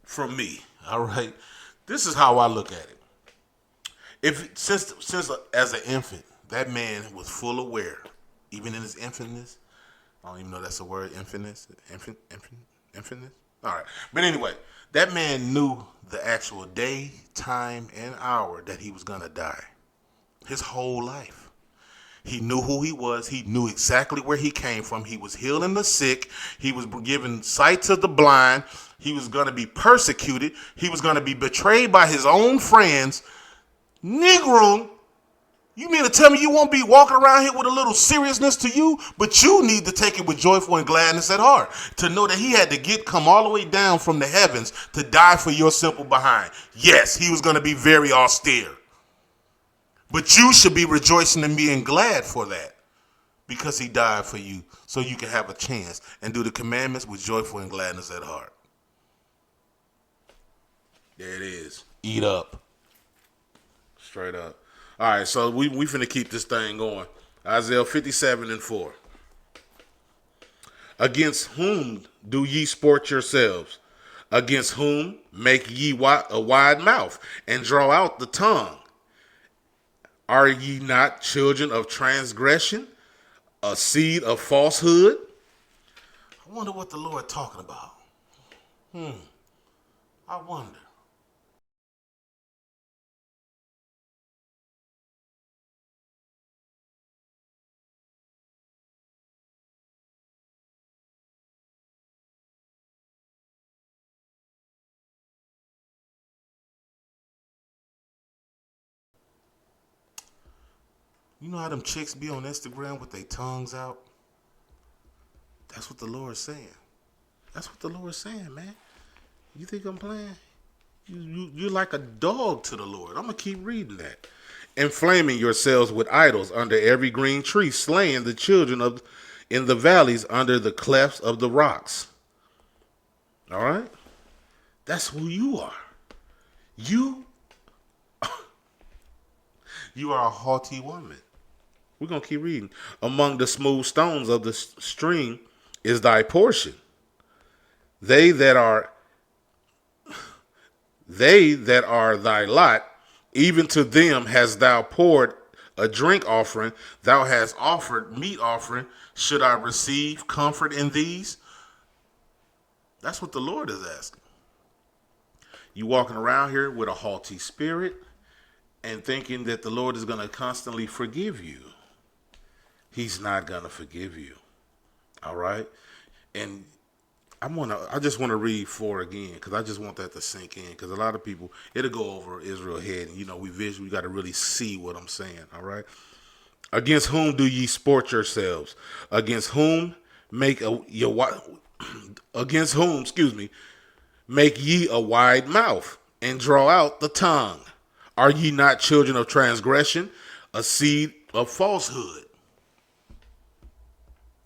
from me, all right? This is how I look at it. Since as an infant, that man was full aware. Even in his infantness. I don't even know that's a word, infantness. Infantness? All right. But anyway, that man knew the actual day, time, and hour that he was going to die. His whole life. He knew who he was. He knew exactly where he came from. He was healing the sick. He was giving sight to the blind. He was going to be persecuted. He was going to be betrayed by his own friends. Negro, you mean to tell me you won't be walking around here with a little seriousness to you? But you need to take it with joyful and gladness at heart. To know that he had to come all the way down from the heavens to die for your simple behind. Yes, he was going to be very austere. But you should be rejoicing and being glad for that. Because he died for you. So you can have a chance and do the commandments with joyful and gladness at heart. There it is. Eat up. Straight up. All right, so we finna keep this thing going. Isaiah 57:4. Against whom do ye sport yourselves? Against whom make ye a wide mouth and draw out the tongue? Are ye not children of transgression, a seed of falsehood? I wonder what the Lord talking about. I wonder. You know how them chicks be on Instagram with their tongues out? That's what the Lord's saying. That's what the Lord's saying, man. You think I'm playing? You're like a dog to the Lord. I'm going to keep reading that. Inflaming yourselves with idols under every green tree, slaying the children of in the valleys under the clefts of the rocks. All right? That's who you are. You are a haughty woman. We're going to keep reading. Among the smooth stones of the stream is thy portion. They that are thy lot, even to them hast thou poured a drink offering. Thou hast offered meat offering. Should I receive comfort in these? That's what the Lord is asking. You walking around here with a haughty spirit and thinking that the Lord is going to constantly forgive you. He's not going to forgive you. All right? And I just want to read 4 again because I just want that to sink in because a lot of people, it'll go over Israel's head. And, we got to really see what I'm saying. All right? Against whom do ye sport yourselves? Against whom make ye a wide mouth and draw out the tongue? Are ye not children of transgression, a seed of falsehood?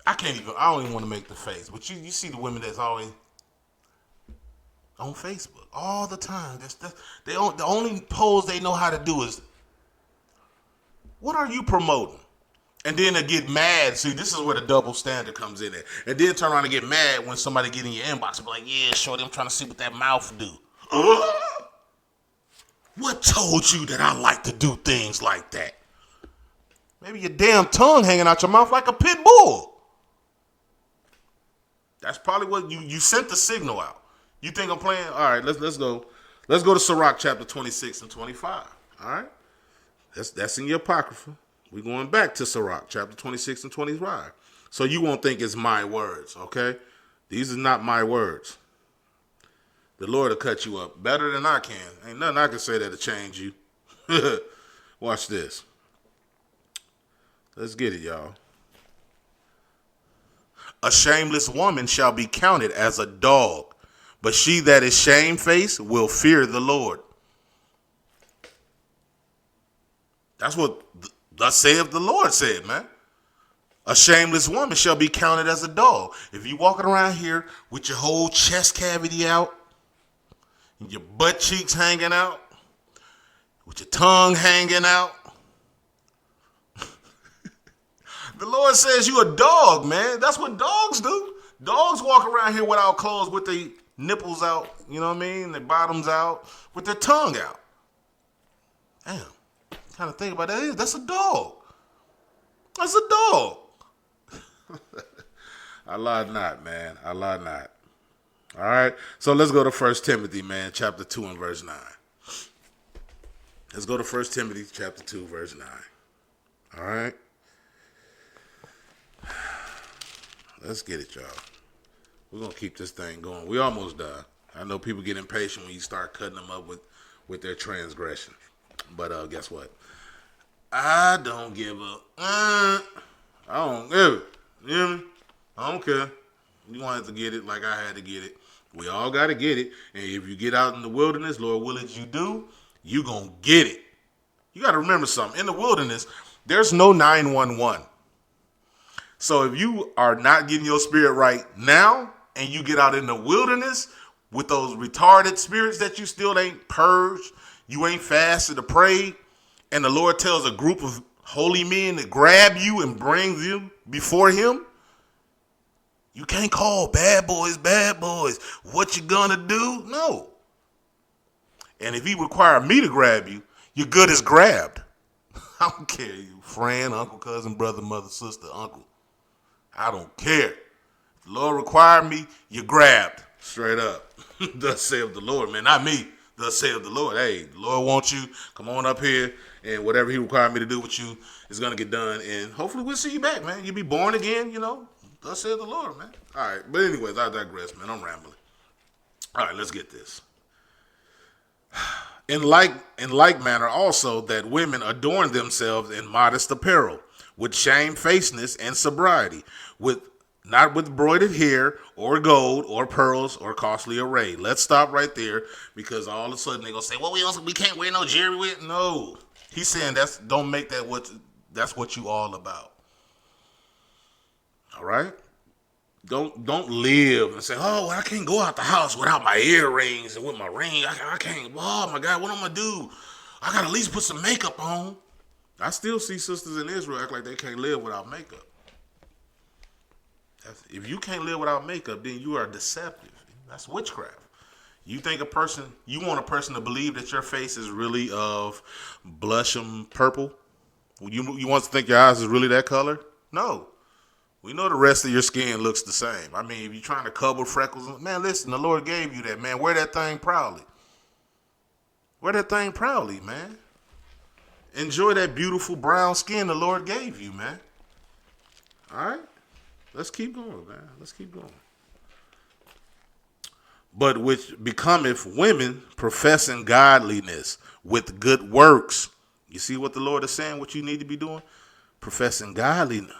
I don't even want to make the face, but you see the women that's always on Facebook all the time. The only pose they know how to do is, what are you promoting? And then they get mad. See, this is where the double standard comes in at. And then turn around and get mad when somebody get in your inbox and be like, yeah, shorty, I'm trying to see what that mouth do. What told you that I like to do things like that? Maybe your damn tongue hanging out your mouth like a pit bull. That's probably what you sent the signal out. You think I'm playing? All right, let's go. Let's go to Sirach chapter 26 and 25. All right? That's in your Apocrypha. We're going back to Sirach chapter 26 and 25. So you won't think it's my words, okay? These are not my words. The Lord will cut you up better than I can. Ain't nothing I can say that'll change you. Watch this. Let's get it, y'all. A shameless woman shall be counted as a dog, but she that is shamefaced will fear the Lord. That's what thus saith the Lord said, man. A shameless woman shall be counted as a dog. If you walking around here with your whole chest cavity out, and your butt cheeks hanging out, with your tongue hanging out, the Lord says you a dog, man. That's what dogs do. Dogs walk around here without clothes with their nipples out, you know what I mean? Their bottoms out, with their tongue out. Damn. Kind of think about that. That's a dog. That's a dog. I lie not, man. I lie not. All right. So let's go to 1 Timothy, man, chapter 2 and verse 9. Let's go to 1 Timothy chapter 2, verse 9. All right. Let's get it, y'all. We're going to keep this thing going. We almost done. I know people get impatient when you start cutting them up with their transgression. But guess what? I don't give a... I don't give it. You hear me? I don't care. You want to have to get it like I had to get it. We all got to get it. And if you get out in the wilderness, Lord willing you do, you going to get it. You got to remember something. In the wilderness, there's no 911. So if you are not getting your spirit right now and you get out in the wilderness with those retarded spirits that you still ain't purged, you ain't fasted or prayed, and the Lord tells a group of holy men to grab you and bring you before him, you can't call bad boys. What you gonna do? No. And if he require me to grab you, you're good as grabbed. I don't care, you friend, uncle, cousin, brother, mother, sister, uncle. I don't care. If the Lord required me, you're grabbed. Straight up. Thus saith the Lord, man. Not me. Thus saith the Lord. Hey, the Lord wants you. Come on up here. And whatever he required me to do with you is going to get done. And hopefully we'll see you back, man. You'll be born again, you know. Thus saith the Lord, man. All right. But anyways, I digress, man. I'm rambling. All right, let's get this. In like manner also that women adorn themselves in modest apparel, with shamefacedness and sobriety, not with broidered hair or gold or pearls or costly array. Let's stop right there, because all of a sudden they're gonna say, well, we can't wear no jewelry. No. He's saying don't make that's what you all about. All right? Don't live and say, oh, well, I can't go out the house without my earrings and with my ring. I can't. Oh, my God, what am I going to do? I got to at least put some makeup on. I still see sisters in Israel act like they can't live without makeup. If you can't live without makeup, then you are deceptive. That's witchcraft. You want a person to believe that your face is really of blushing purple? You want to think your eyes is really that color? No. We know the rest of your skin looks the same. I mean, if you're trying to cover freckles, man, listen, the Lord gave you that, man. Wear that thing proudly. Wear that thing proudly, man. Enjoy that beautiful brown skin the Lord gave you, man. All right? Let's keep going, man. Let's keep going. But which becometh women professing godliness with good works. You see what the Lord is saying, what you need to be doing? Professing godliness.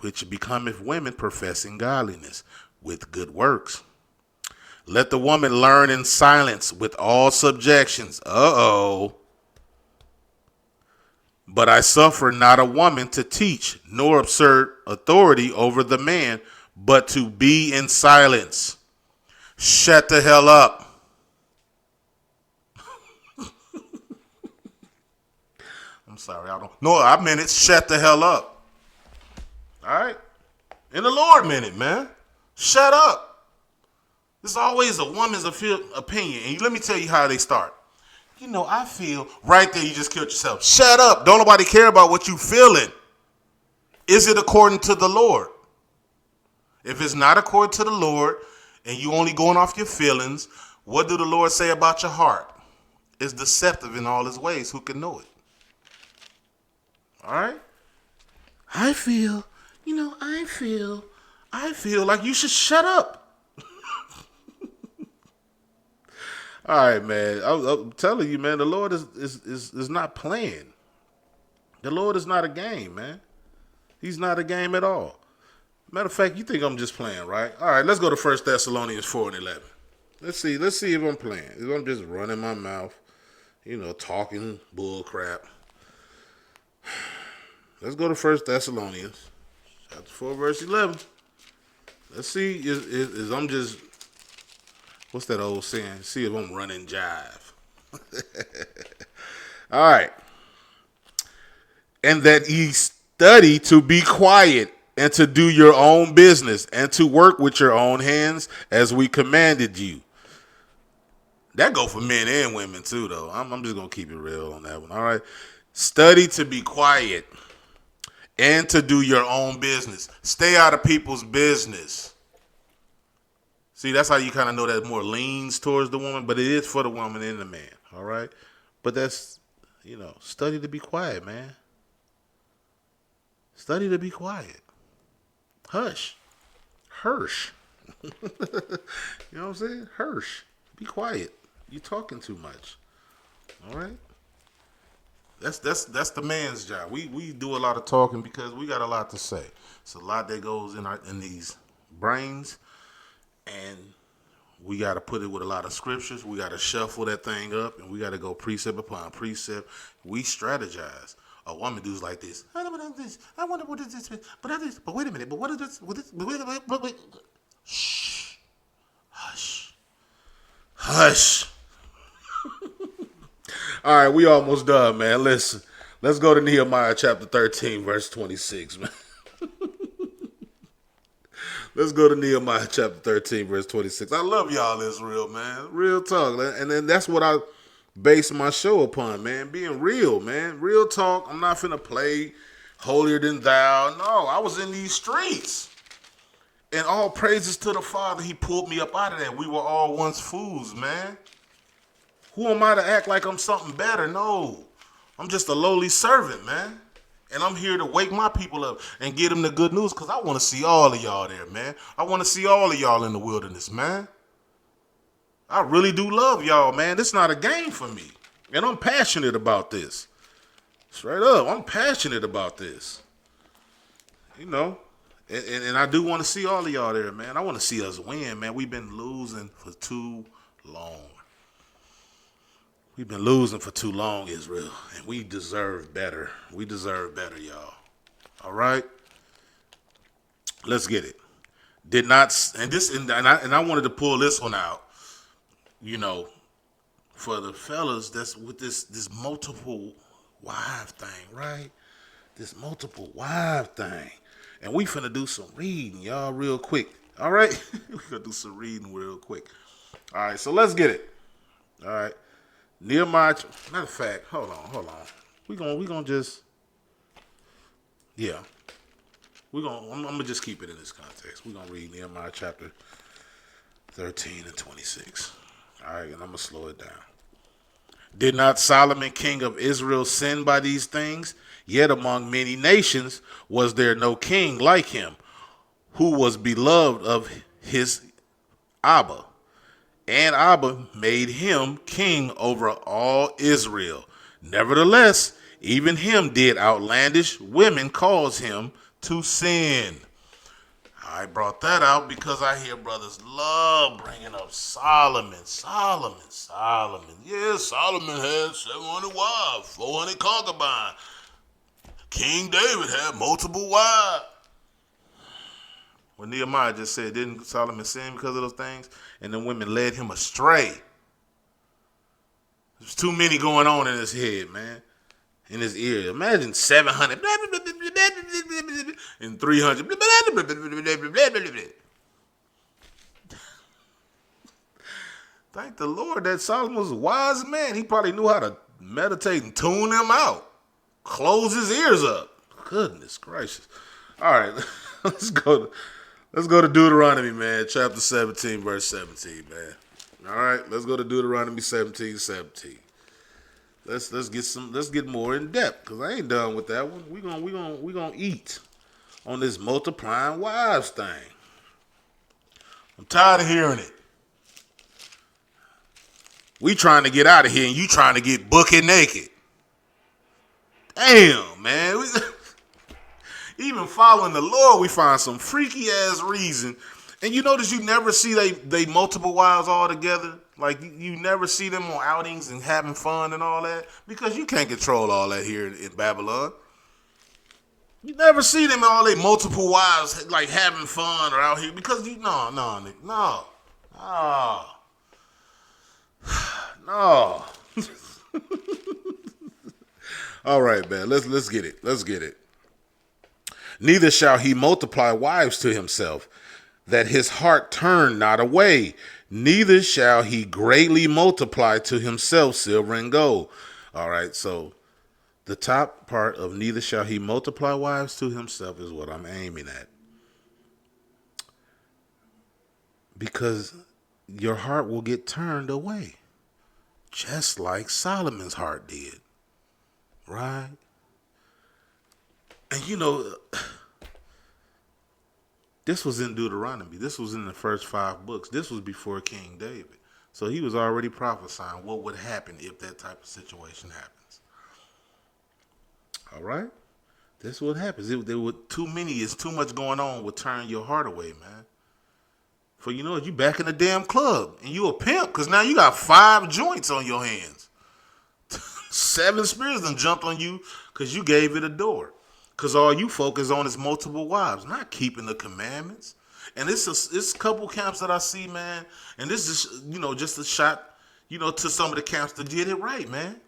Which becometh women professing godliness with good works. Let the woman learn in silence with all subjections. But I suffer not a woman to teach, nor assert authority over the man, but to be in silence. Shut the hell up. I'm sorry, I meant it. Shut the hell up. All right? And the Lord meant it, man. Shut up. There's always a woman's opinion. And let me tell you how they start. You know, I feel right there you just killed yourself. Shut up. Don't nobody care about what you feeling. Is it according to the Lord? If it's not according to the Lord and you only going off your feelings, what do the Lord say about your heart? It's deceptive in all his ways. Who can know it? All right? I feel like you should shut up. All right, man. I'm telling you, man, the Lord is not playing. The Lord is not a game, man. He's not a game at all. Matter of fact, you think I'm just playing, right? All right, let's go to 1 Thessalonians 4:11. Let's see if I'm playing. If I'm just running my mouth, talking bull crap. Let's go to 1 Thessalonians chapter 4, verse 11. Let's see is I'm just, what's that old saying? See if I'm running jive. All right. And that ye study to be quiet and to do your own business and to work with your own hands as we commanded you. That go for men and women too, though. I'm just going to keep it real on that one. All right. Study to be quiet and to do your own business. Stay out of people's business. See, that's how you kind of know that more leans towards the woman, but it is for the woman and the man, all right? But that's, study to be quiet, man. Study to be quiet. Hush. Hirsch. You know what I'm saying? Hirsch. Be quiet. You talking too much. All right. That's the man's job. We do a lot of talking because we got a lot to say. It's a lot that goes in these brains, and we got to put it with a lot of scriptures. We got to shuffle that thing up, and we got to go precept upon precept. We strategize. A woman does like this. I don't know this. I wonder what is this. But wait a minute. But what is this? What is, wait. Shh. Hush. Hush. All right, we almost done, man. Listen, let's go to Nehemiah chapter 13, verse 26, man. Let's go to Nehemiah chapter 13, verse 26. I love y'all, Israel, man. Real talk. And then that's what I base my show upon, man. Being real, man. Real talk. I'm not finna play holier than thou. No, I was in these streets. And all praises to the Father. He pulled me up out of that. We were all once fools, man. Who am I to act like I'm something better? No. I'm just a lowly servant, man. And I'm here to wake my people up and get them the good news because I want to see all of y'all there, man. I want to see all of y'all in the wilderness, man. I really do love y'all, man. This is not a game for me. And I'm passionate about this. Straight up, I'm passionate about this. You know, and I do want to see all of y'all there, man. I want to see us win, man. We've been losing for too long. We've been losing for too long, Israel, and we deserve better. We deserve better, y'all. All right? Let's get it. I wanted to pull this one out, you know, for the fellas that's with this multiple wife thing, right? This multiple wife thing. And we finna do some reading, y'all, real quick. All right? We finna do some reading real quick. All right, so let's get it. All right. Nehemiah, matter of fact, hold on. We gonna just, yeah. I'm gonna just keep it in this context. We're gonna read Nehemiah chapter 13 and 26. All right, and I'm gonna slow it down. Did not Solomon, king of Israel, sin by these things? Yet among many nations was there no king like him, who was beloved of his Abba. And Abba made him king over all Israel. Nevertheless, even him did outlandish women cause him to sin. I brought that out because I hear brothers love bringing up Solomon. Yes, Solomon had 700 wives, 400 concubines. King David had multiple wives. When Nehemiah just said, didn't Solomon sin because of those things? And the women led him astray. There's too many going on in his head, man. In his ear. Imagine 700 and 300. Thank the Lord that Solomon was a wise man. He probably knew how to meditate and tune them out. Close his ears up. Goodness gracious. All right, let's go to Deuteronomy, man, chapter 17, verse 17, man. All right, let's go to Deuteronomy 17:17. Let's get more in depth, because I ain't done with that one. We gonna eat on this multiplying wives thing. I'm tired of hearing it. We trying to get out of here and you trying to get bucket naked. Damn, man. Even following the Lord, we find some freaky ass reason. And you notice you never see they multiple wives all together. Like you never see them on outings and having fun and all that, because you can't control all that here in Babylon. You never see them all they multiple wives like having fun or out here, because no. All right, man. Let's get it. Neither shall he multiply wives to himself, that his heart turn not away. Neither shall he greatly multiply to himself silver and gold. All right, so the top part of neither shall he multiply wives to himself is what I'm aiming at. Because your heart will get turned away, just like Solomon's heart did. Right? And you know, This was in Deuteronomy. This was in the first 5 books. This was before King David. So he was already prophesying what would happen if that type of situation happens. All right? That's what happens. There were too many. It's too much going on would turn your heart away, man. For you know what? You back in the damn club. And you a pimp because now you got 5 joints on your hands. 7 spirits done jumped on you because you gave it a door. Because all you focus on is multiple wives, not keeping the commandments. And it's a couple camps that I see, man. And this is, just a shot, to some of the camps to get it right, man.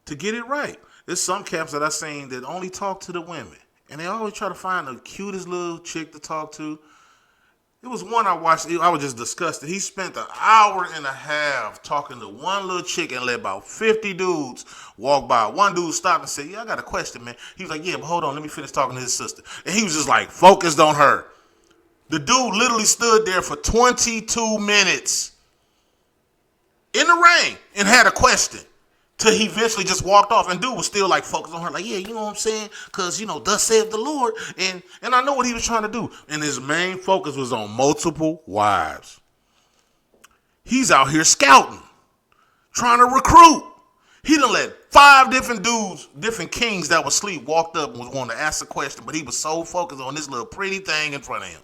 To get it right. There's some camps that I seen that only talk to the women. And they always try to find the cutest little chick to talk to. It was one I watched. I was just disgusted. He spent an hour and a half talking to one little chick and let about 50 dudes walk by. One dude stopped and said, "Yeah, I got a question, man." He was like, "Yeah, but hold on. Let me finish talking to his sister." And he was just like focused on her. The dude literally stood there for 22 minutes in the rain and had a question. Till he eventually just walked off, and dude was still like focused on her, like, yeah, you know what I'm saying? Because, thus saith the Lord. And I know what he was trying to do. And his main focus was on multiple wives. He's out here scouting, trying to recruit. He done let 5 different dudes, different kings that was asleep, walked up and was wanting to ask a question, but he was so focused on this little pretty thing in front of him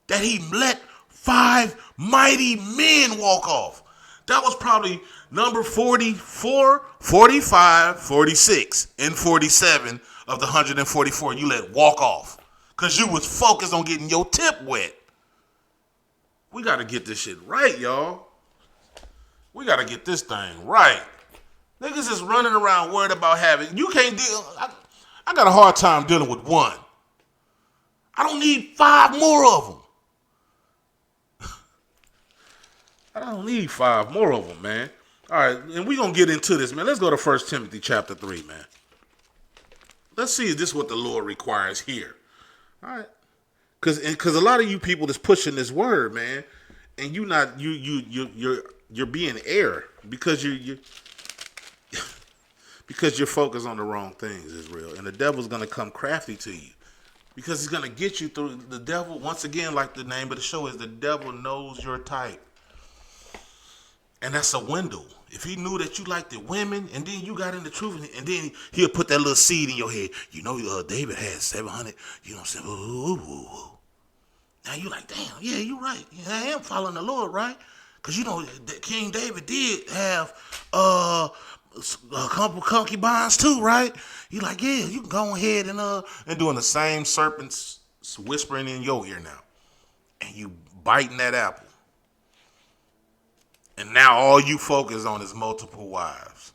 that he let 5 mighty men walk off. That was probably number 44, 45, 46, and 47 of the 144 you let walk off. Because you was focused on getting your tip wet. We got to get this shit right, y'all. We got to get this thing right. Niggas is running around worried about having... You can't deal... I got a hard time dealing with one. I don't need 5 more of them. I don't need 5 more of them, man. All right, and we're going to get into this, man. Let's go to 1 Timothy chapter 3, man. Let's see if this is what the Lord requires here. All right. Because a lot of you people is pushing this word, man, and you're being error because because you're focused on the wrong things, Israel. And the devil's going to come crafty to you because he's going to get you through. The devil, once again, like the name of the show is, the devil knows your type. And that's a window. If he knew that you liked the women, and then you got in the truth, and then he'll put that little seed in your head. David had 700. You know what I'm saying? Ooh. Now you like, damn, yeah, you're right. Yeah, I am following the Lord, right? Because King David did have a couple concubines too, right? You like, yeah, you can go ahead and doing the same serpents whispering in your ear now, and you biting that apple. And now all you focus on is multiple wives.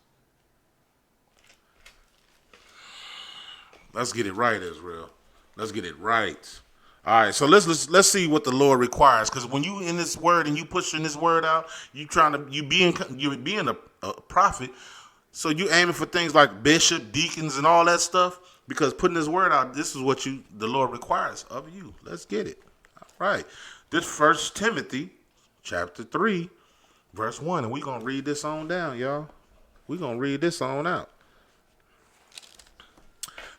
Let's get it right, Israel. Let's get it right. All right, so let's see what the Lord requires. Because when you in this word and you pushing this word out, you being a prophet. So you aiming for things like bishop, deacons, and all that stuff. Because putting this word out, this is what the Lord requires of you. Let's get it. All right. This 1 Timothy chapter 3. Verse 1, and we're going to read this on down, y'all. We're going to read this on out.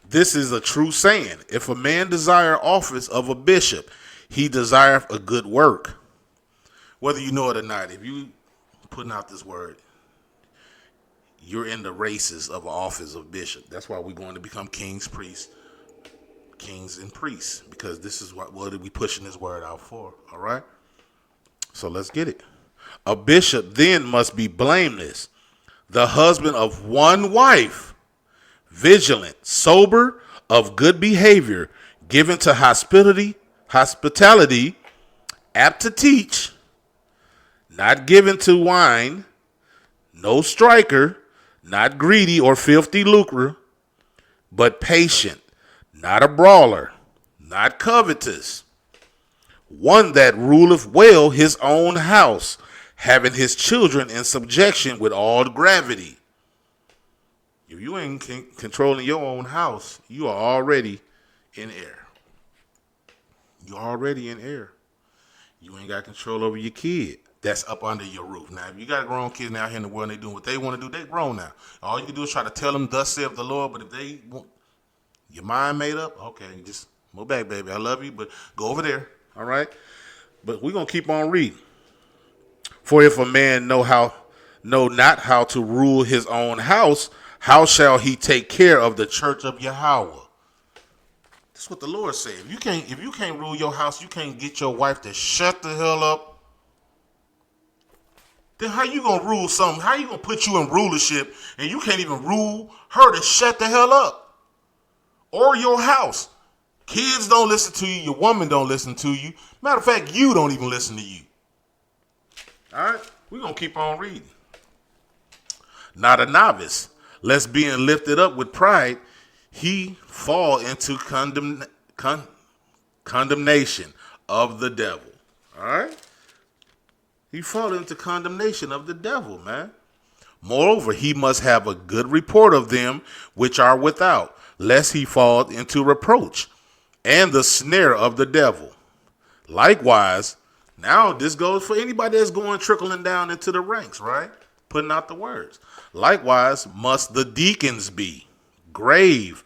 This is a true saying. If a man desire office of a bishop, he desireth a good work. Whether you know it or not, if you putting out this word, you're in the races of office of bishop. That's why we're going to become kings, priests, kings and priests, because this is what are we pushing this word out for, all right? So let's get it. A bishop then must be blameless, the husband of one wife, vigilant, sober, of good behavior, given to hospitality, apt to teach, not given to wine, no striker, not greedy or filthy lucre, but patient, not a brawler, not covetous, one that ruleth well his own house, having his children in subjection with all gravity. If you ain't controlling your own house, you are already in error. You're already in error. You ain't got control over your kid that's up under your roof. Now, if you got grown kids now here in the world and they doing what they want to do, they grown now. All you can do is try to tell them, thus saith the Lord, but if they want your mind made up, okay, just Move back, baby. I love you, but go over there. All right? But we're going to keep on reading. For if a man know not how to rule his own house, how shall he take care of the church of Yahweh? That's what the Lord said. If you can't rule your house, you can't get your wife to shut the hell up. Then how you gonna rule something? How you gonna put you in rulership and you can't even rule her to shut the hell up? Or your house. Kids don't listen to you. Your woman don't listen to you. Matter of fact, you don't even listen to you. All right? We're going to keep on reading. Not a novice, lest being lifted up with pride, he fall into condemnation of the devil. All right? He fall into condemnation of the devil, man. Moreover, he must have a good report of them which are without, lest he fall into reproach and the snare of the devil. Likewise, now this goes for anybody that's going trickling down into the ranks, right? Putting out the words. Likewise, must the deacons be grave,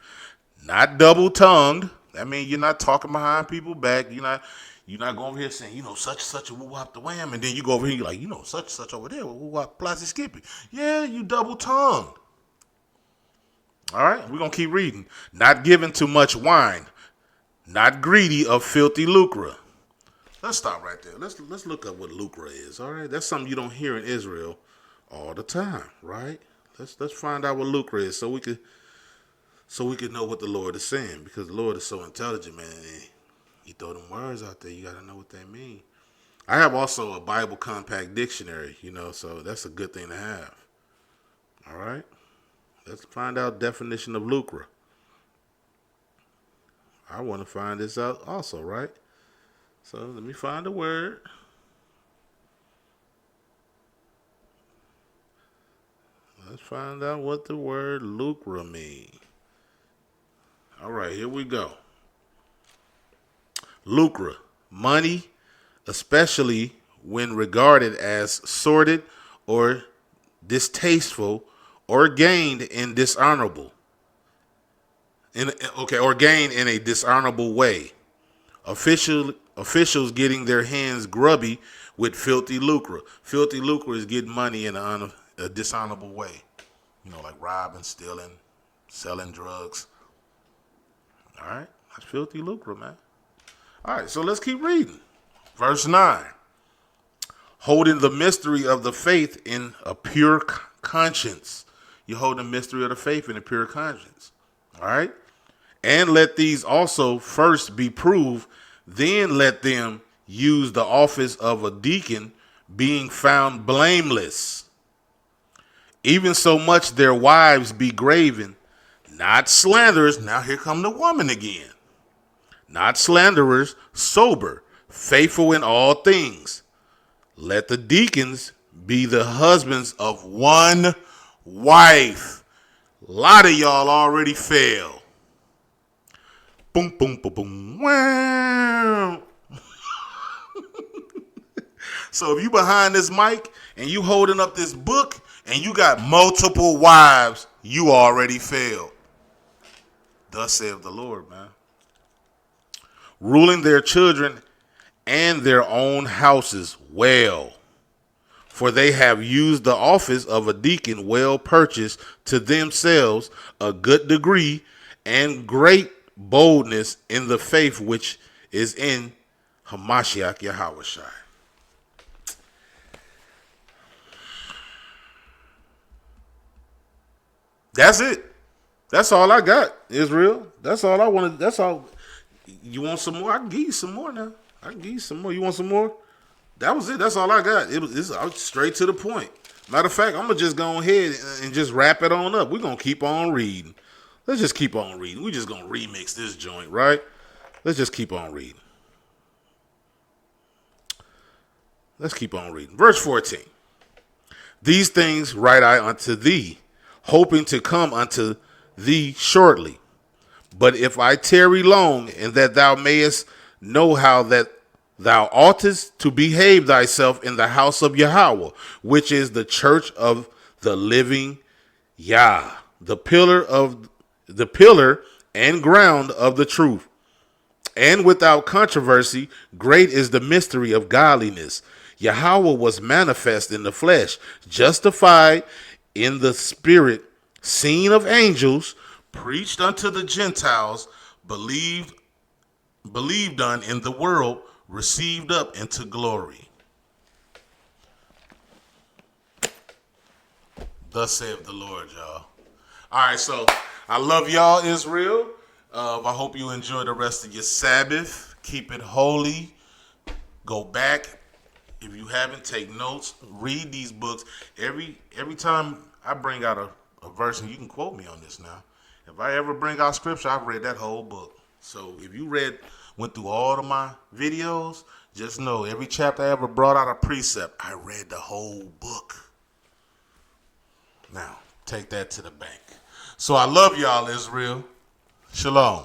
not double-tongued. That means you're not talking behind people's back. You're not going over here saying, such a woo-wop the wham, and then you go over here, you're like, such over there, woo-wop Plaza Skippy. Yeah, you double-tongued. All right, we're going to keep reading. Not given to much wine, not greedy of filthy lucre. Let's stop right there. Let's look up what lucre is, all right? That's something you don't hear in Israel all the time, right? Let's find out what lucre is so we could know what the Lord is saying, because the Lord is so intelligent, man. He throw them words out there. You got to know what they mean. I have also a Bible compact dictionary, so that's a good thing to have. All right? Let's find out definition of lucre. I want to find this out also, right? So let me find a word. Let's find out what the word lucre means. All right, here we go. Lucre, money, especially when regarded as sordid or distasteful or gained in dishonorable. Or gained in a dishonorable way. Officials getting their hands grubby with filthy lucre. Filthy lucre is getting money in a dishonorable way. Like robbing, stealing, selling drugs. All right? That's filthy lucre, man. All right, so let's keep reading. Verse 9. Holding the mystery of the faith in a pure conscience. You hold the mystery of the faith in a pure conscience. All right? And let these also first be proved, then let them use the office of a deacon, being found blameless. Even so much their wives be graven, not slanderers. Now here come the woman again. Not slanderers, sober, faithful in all things. Let the deacons be the husbands of one wife. A lot of y'all already fail. Boom, boom, boom, boom. Wow. So if you behind this mic and you holding up this book and you got multiple wives, you already failed. Thus saith the Lord, man. Ruling their children and their own houses well. For they have used the office of a deacon well purchased to themselves a good degree and great boldness in the faith which is in Hamashiach Yahushua. That's it. That's all I got, Israel. That's all I wanted. That's all. You want some more? I can give you some more now. I can give you some more. You want some more? That was it. That's all I got. I was straight to the point. Matter of fact, I'm going to just go ahead and just wrap it on up. We're going to keep on reading. Let's just keep on reading. We're just going to remix this joint, right? Let's just keep on reading. Let's keep on reading. Verse 14. These things write I unto thee, hoping to come unto thee shortly. But if I tarry long, and that thou mayest know how that thou oughtest to behave thyself in the house of Yahweh, which is the church of the living Yah, the pillar and ground of the truth. And without controversy, great is the mystery of godliness. Yahweh was manifest in the flesh, justified in the spirit, seen of angels, preached unto the Gentiles, believed on in the world, received up into glory. Thus saith the Lord, y'all. All right, so I love y'all, Israel. I hope you enjoy the rest of your Sabbath. Keep it holy. Go back. If you haven't, take notes. Read these books. Every time I bring out a verse, and you can quote me on this now. If I ever bring out scripture, I've read that whole book. So if you went through all of my videos, just know every chapter I ever brought out a precept, I read the whole book. Now, take that to the bank. So I love y'all, Israel. Shalom.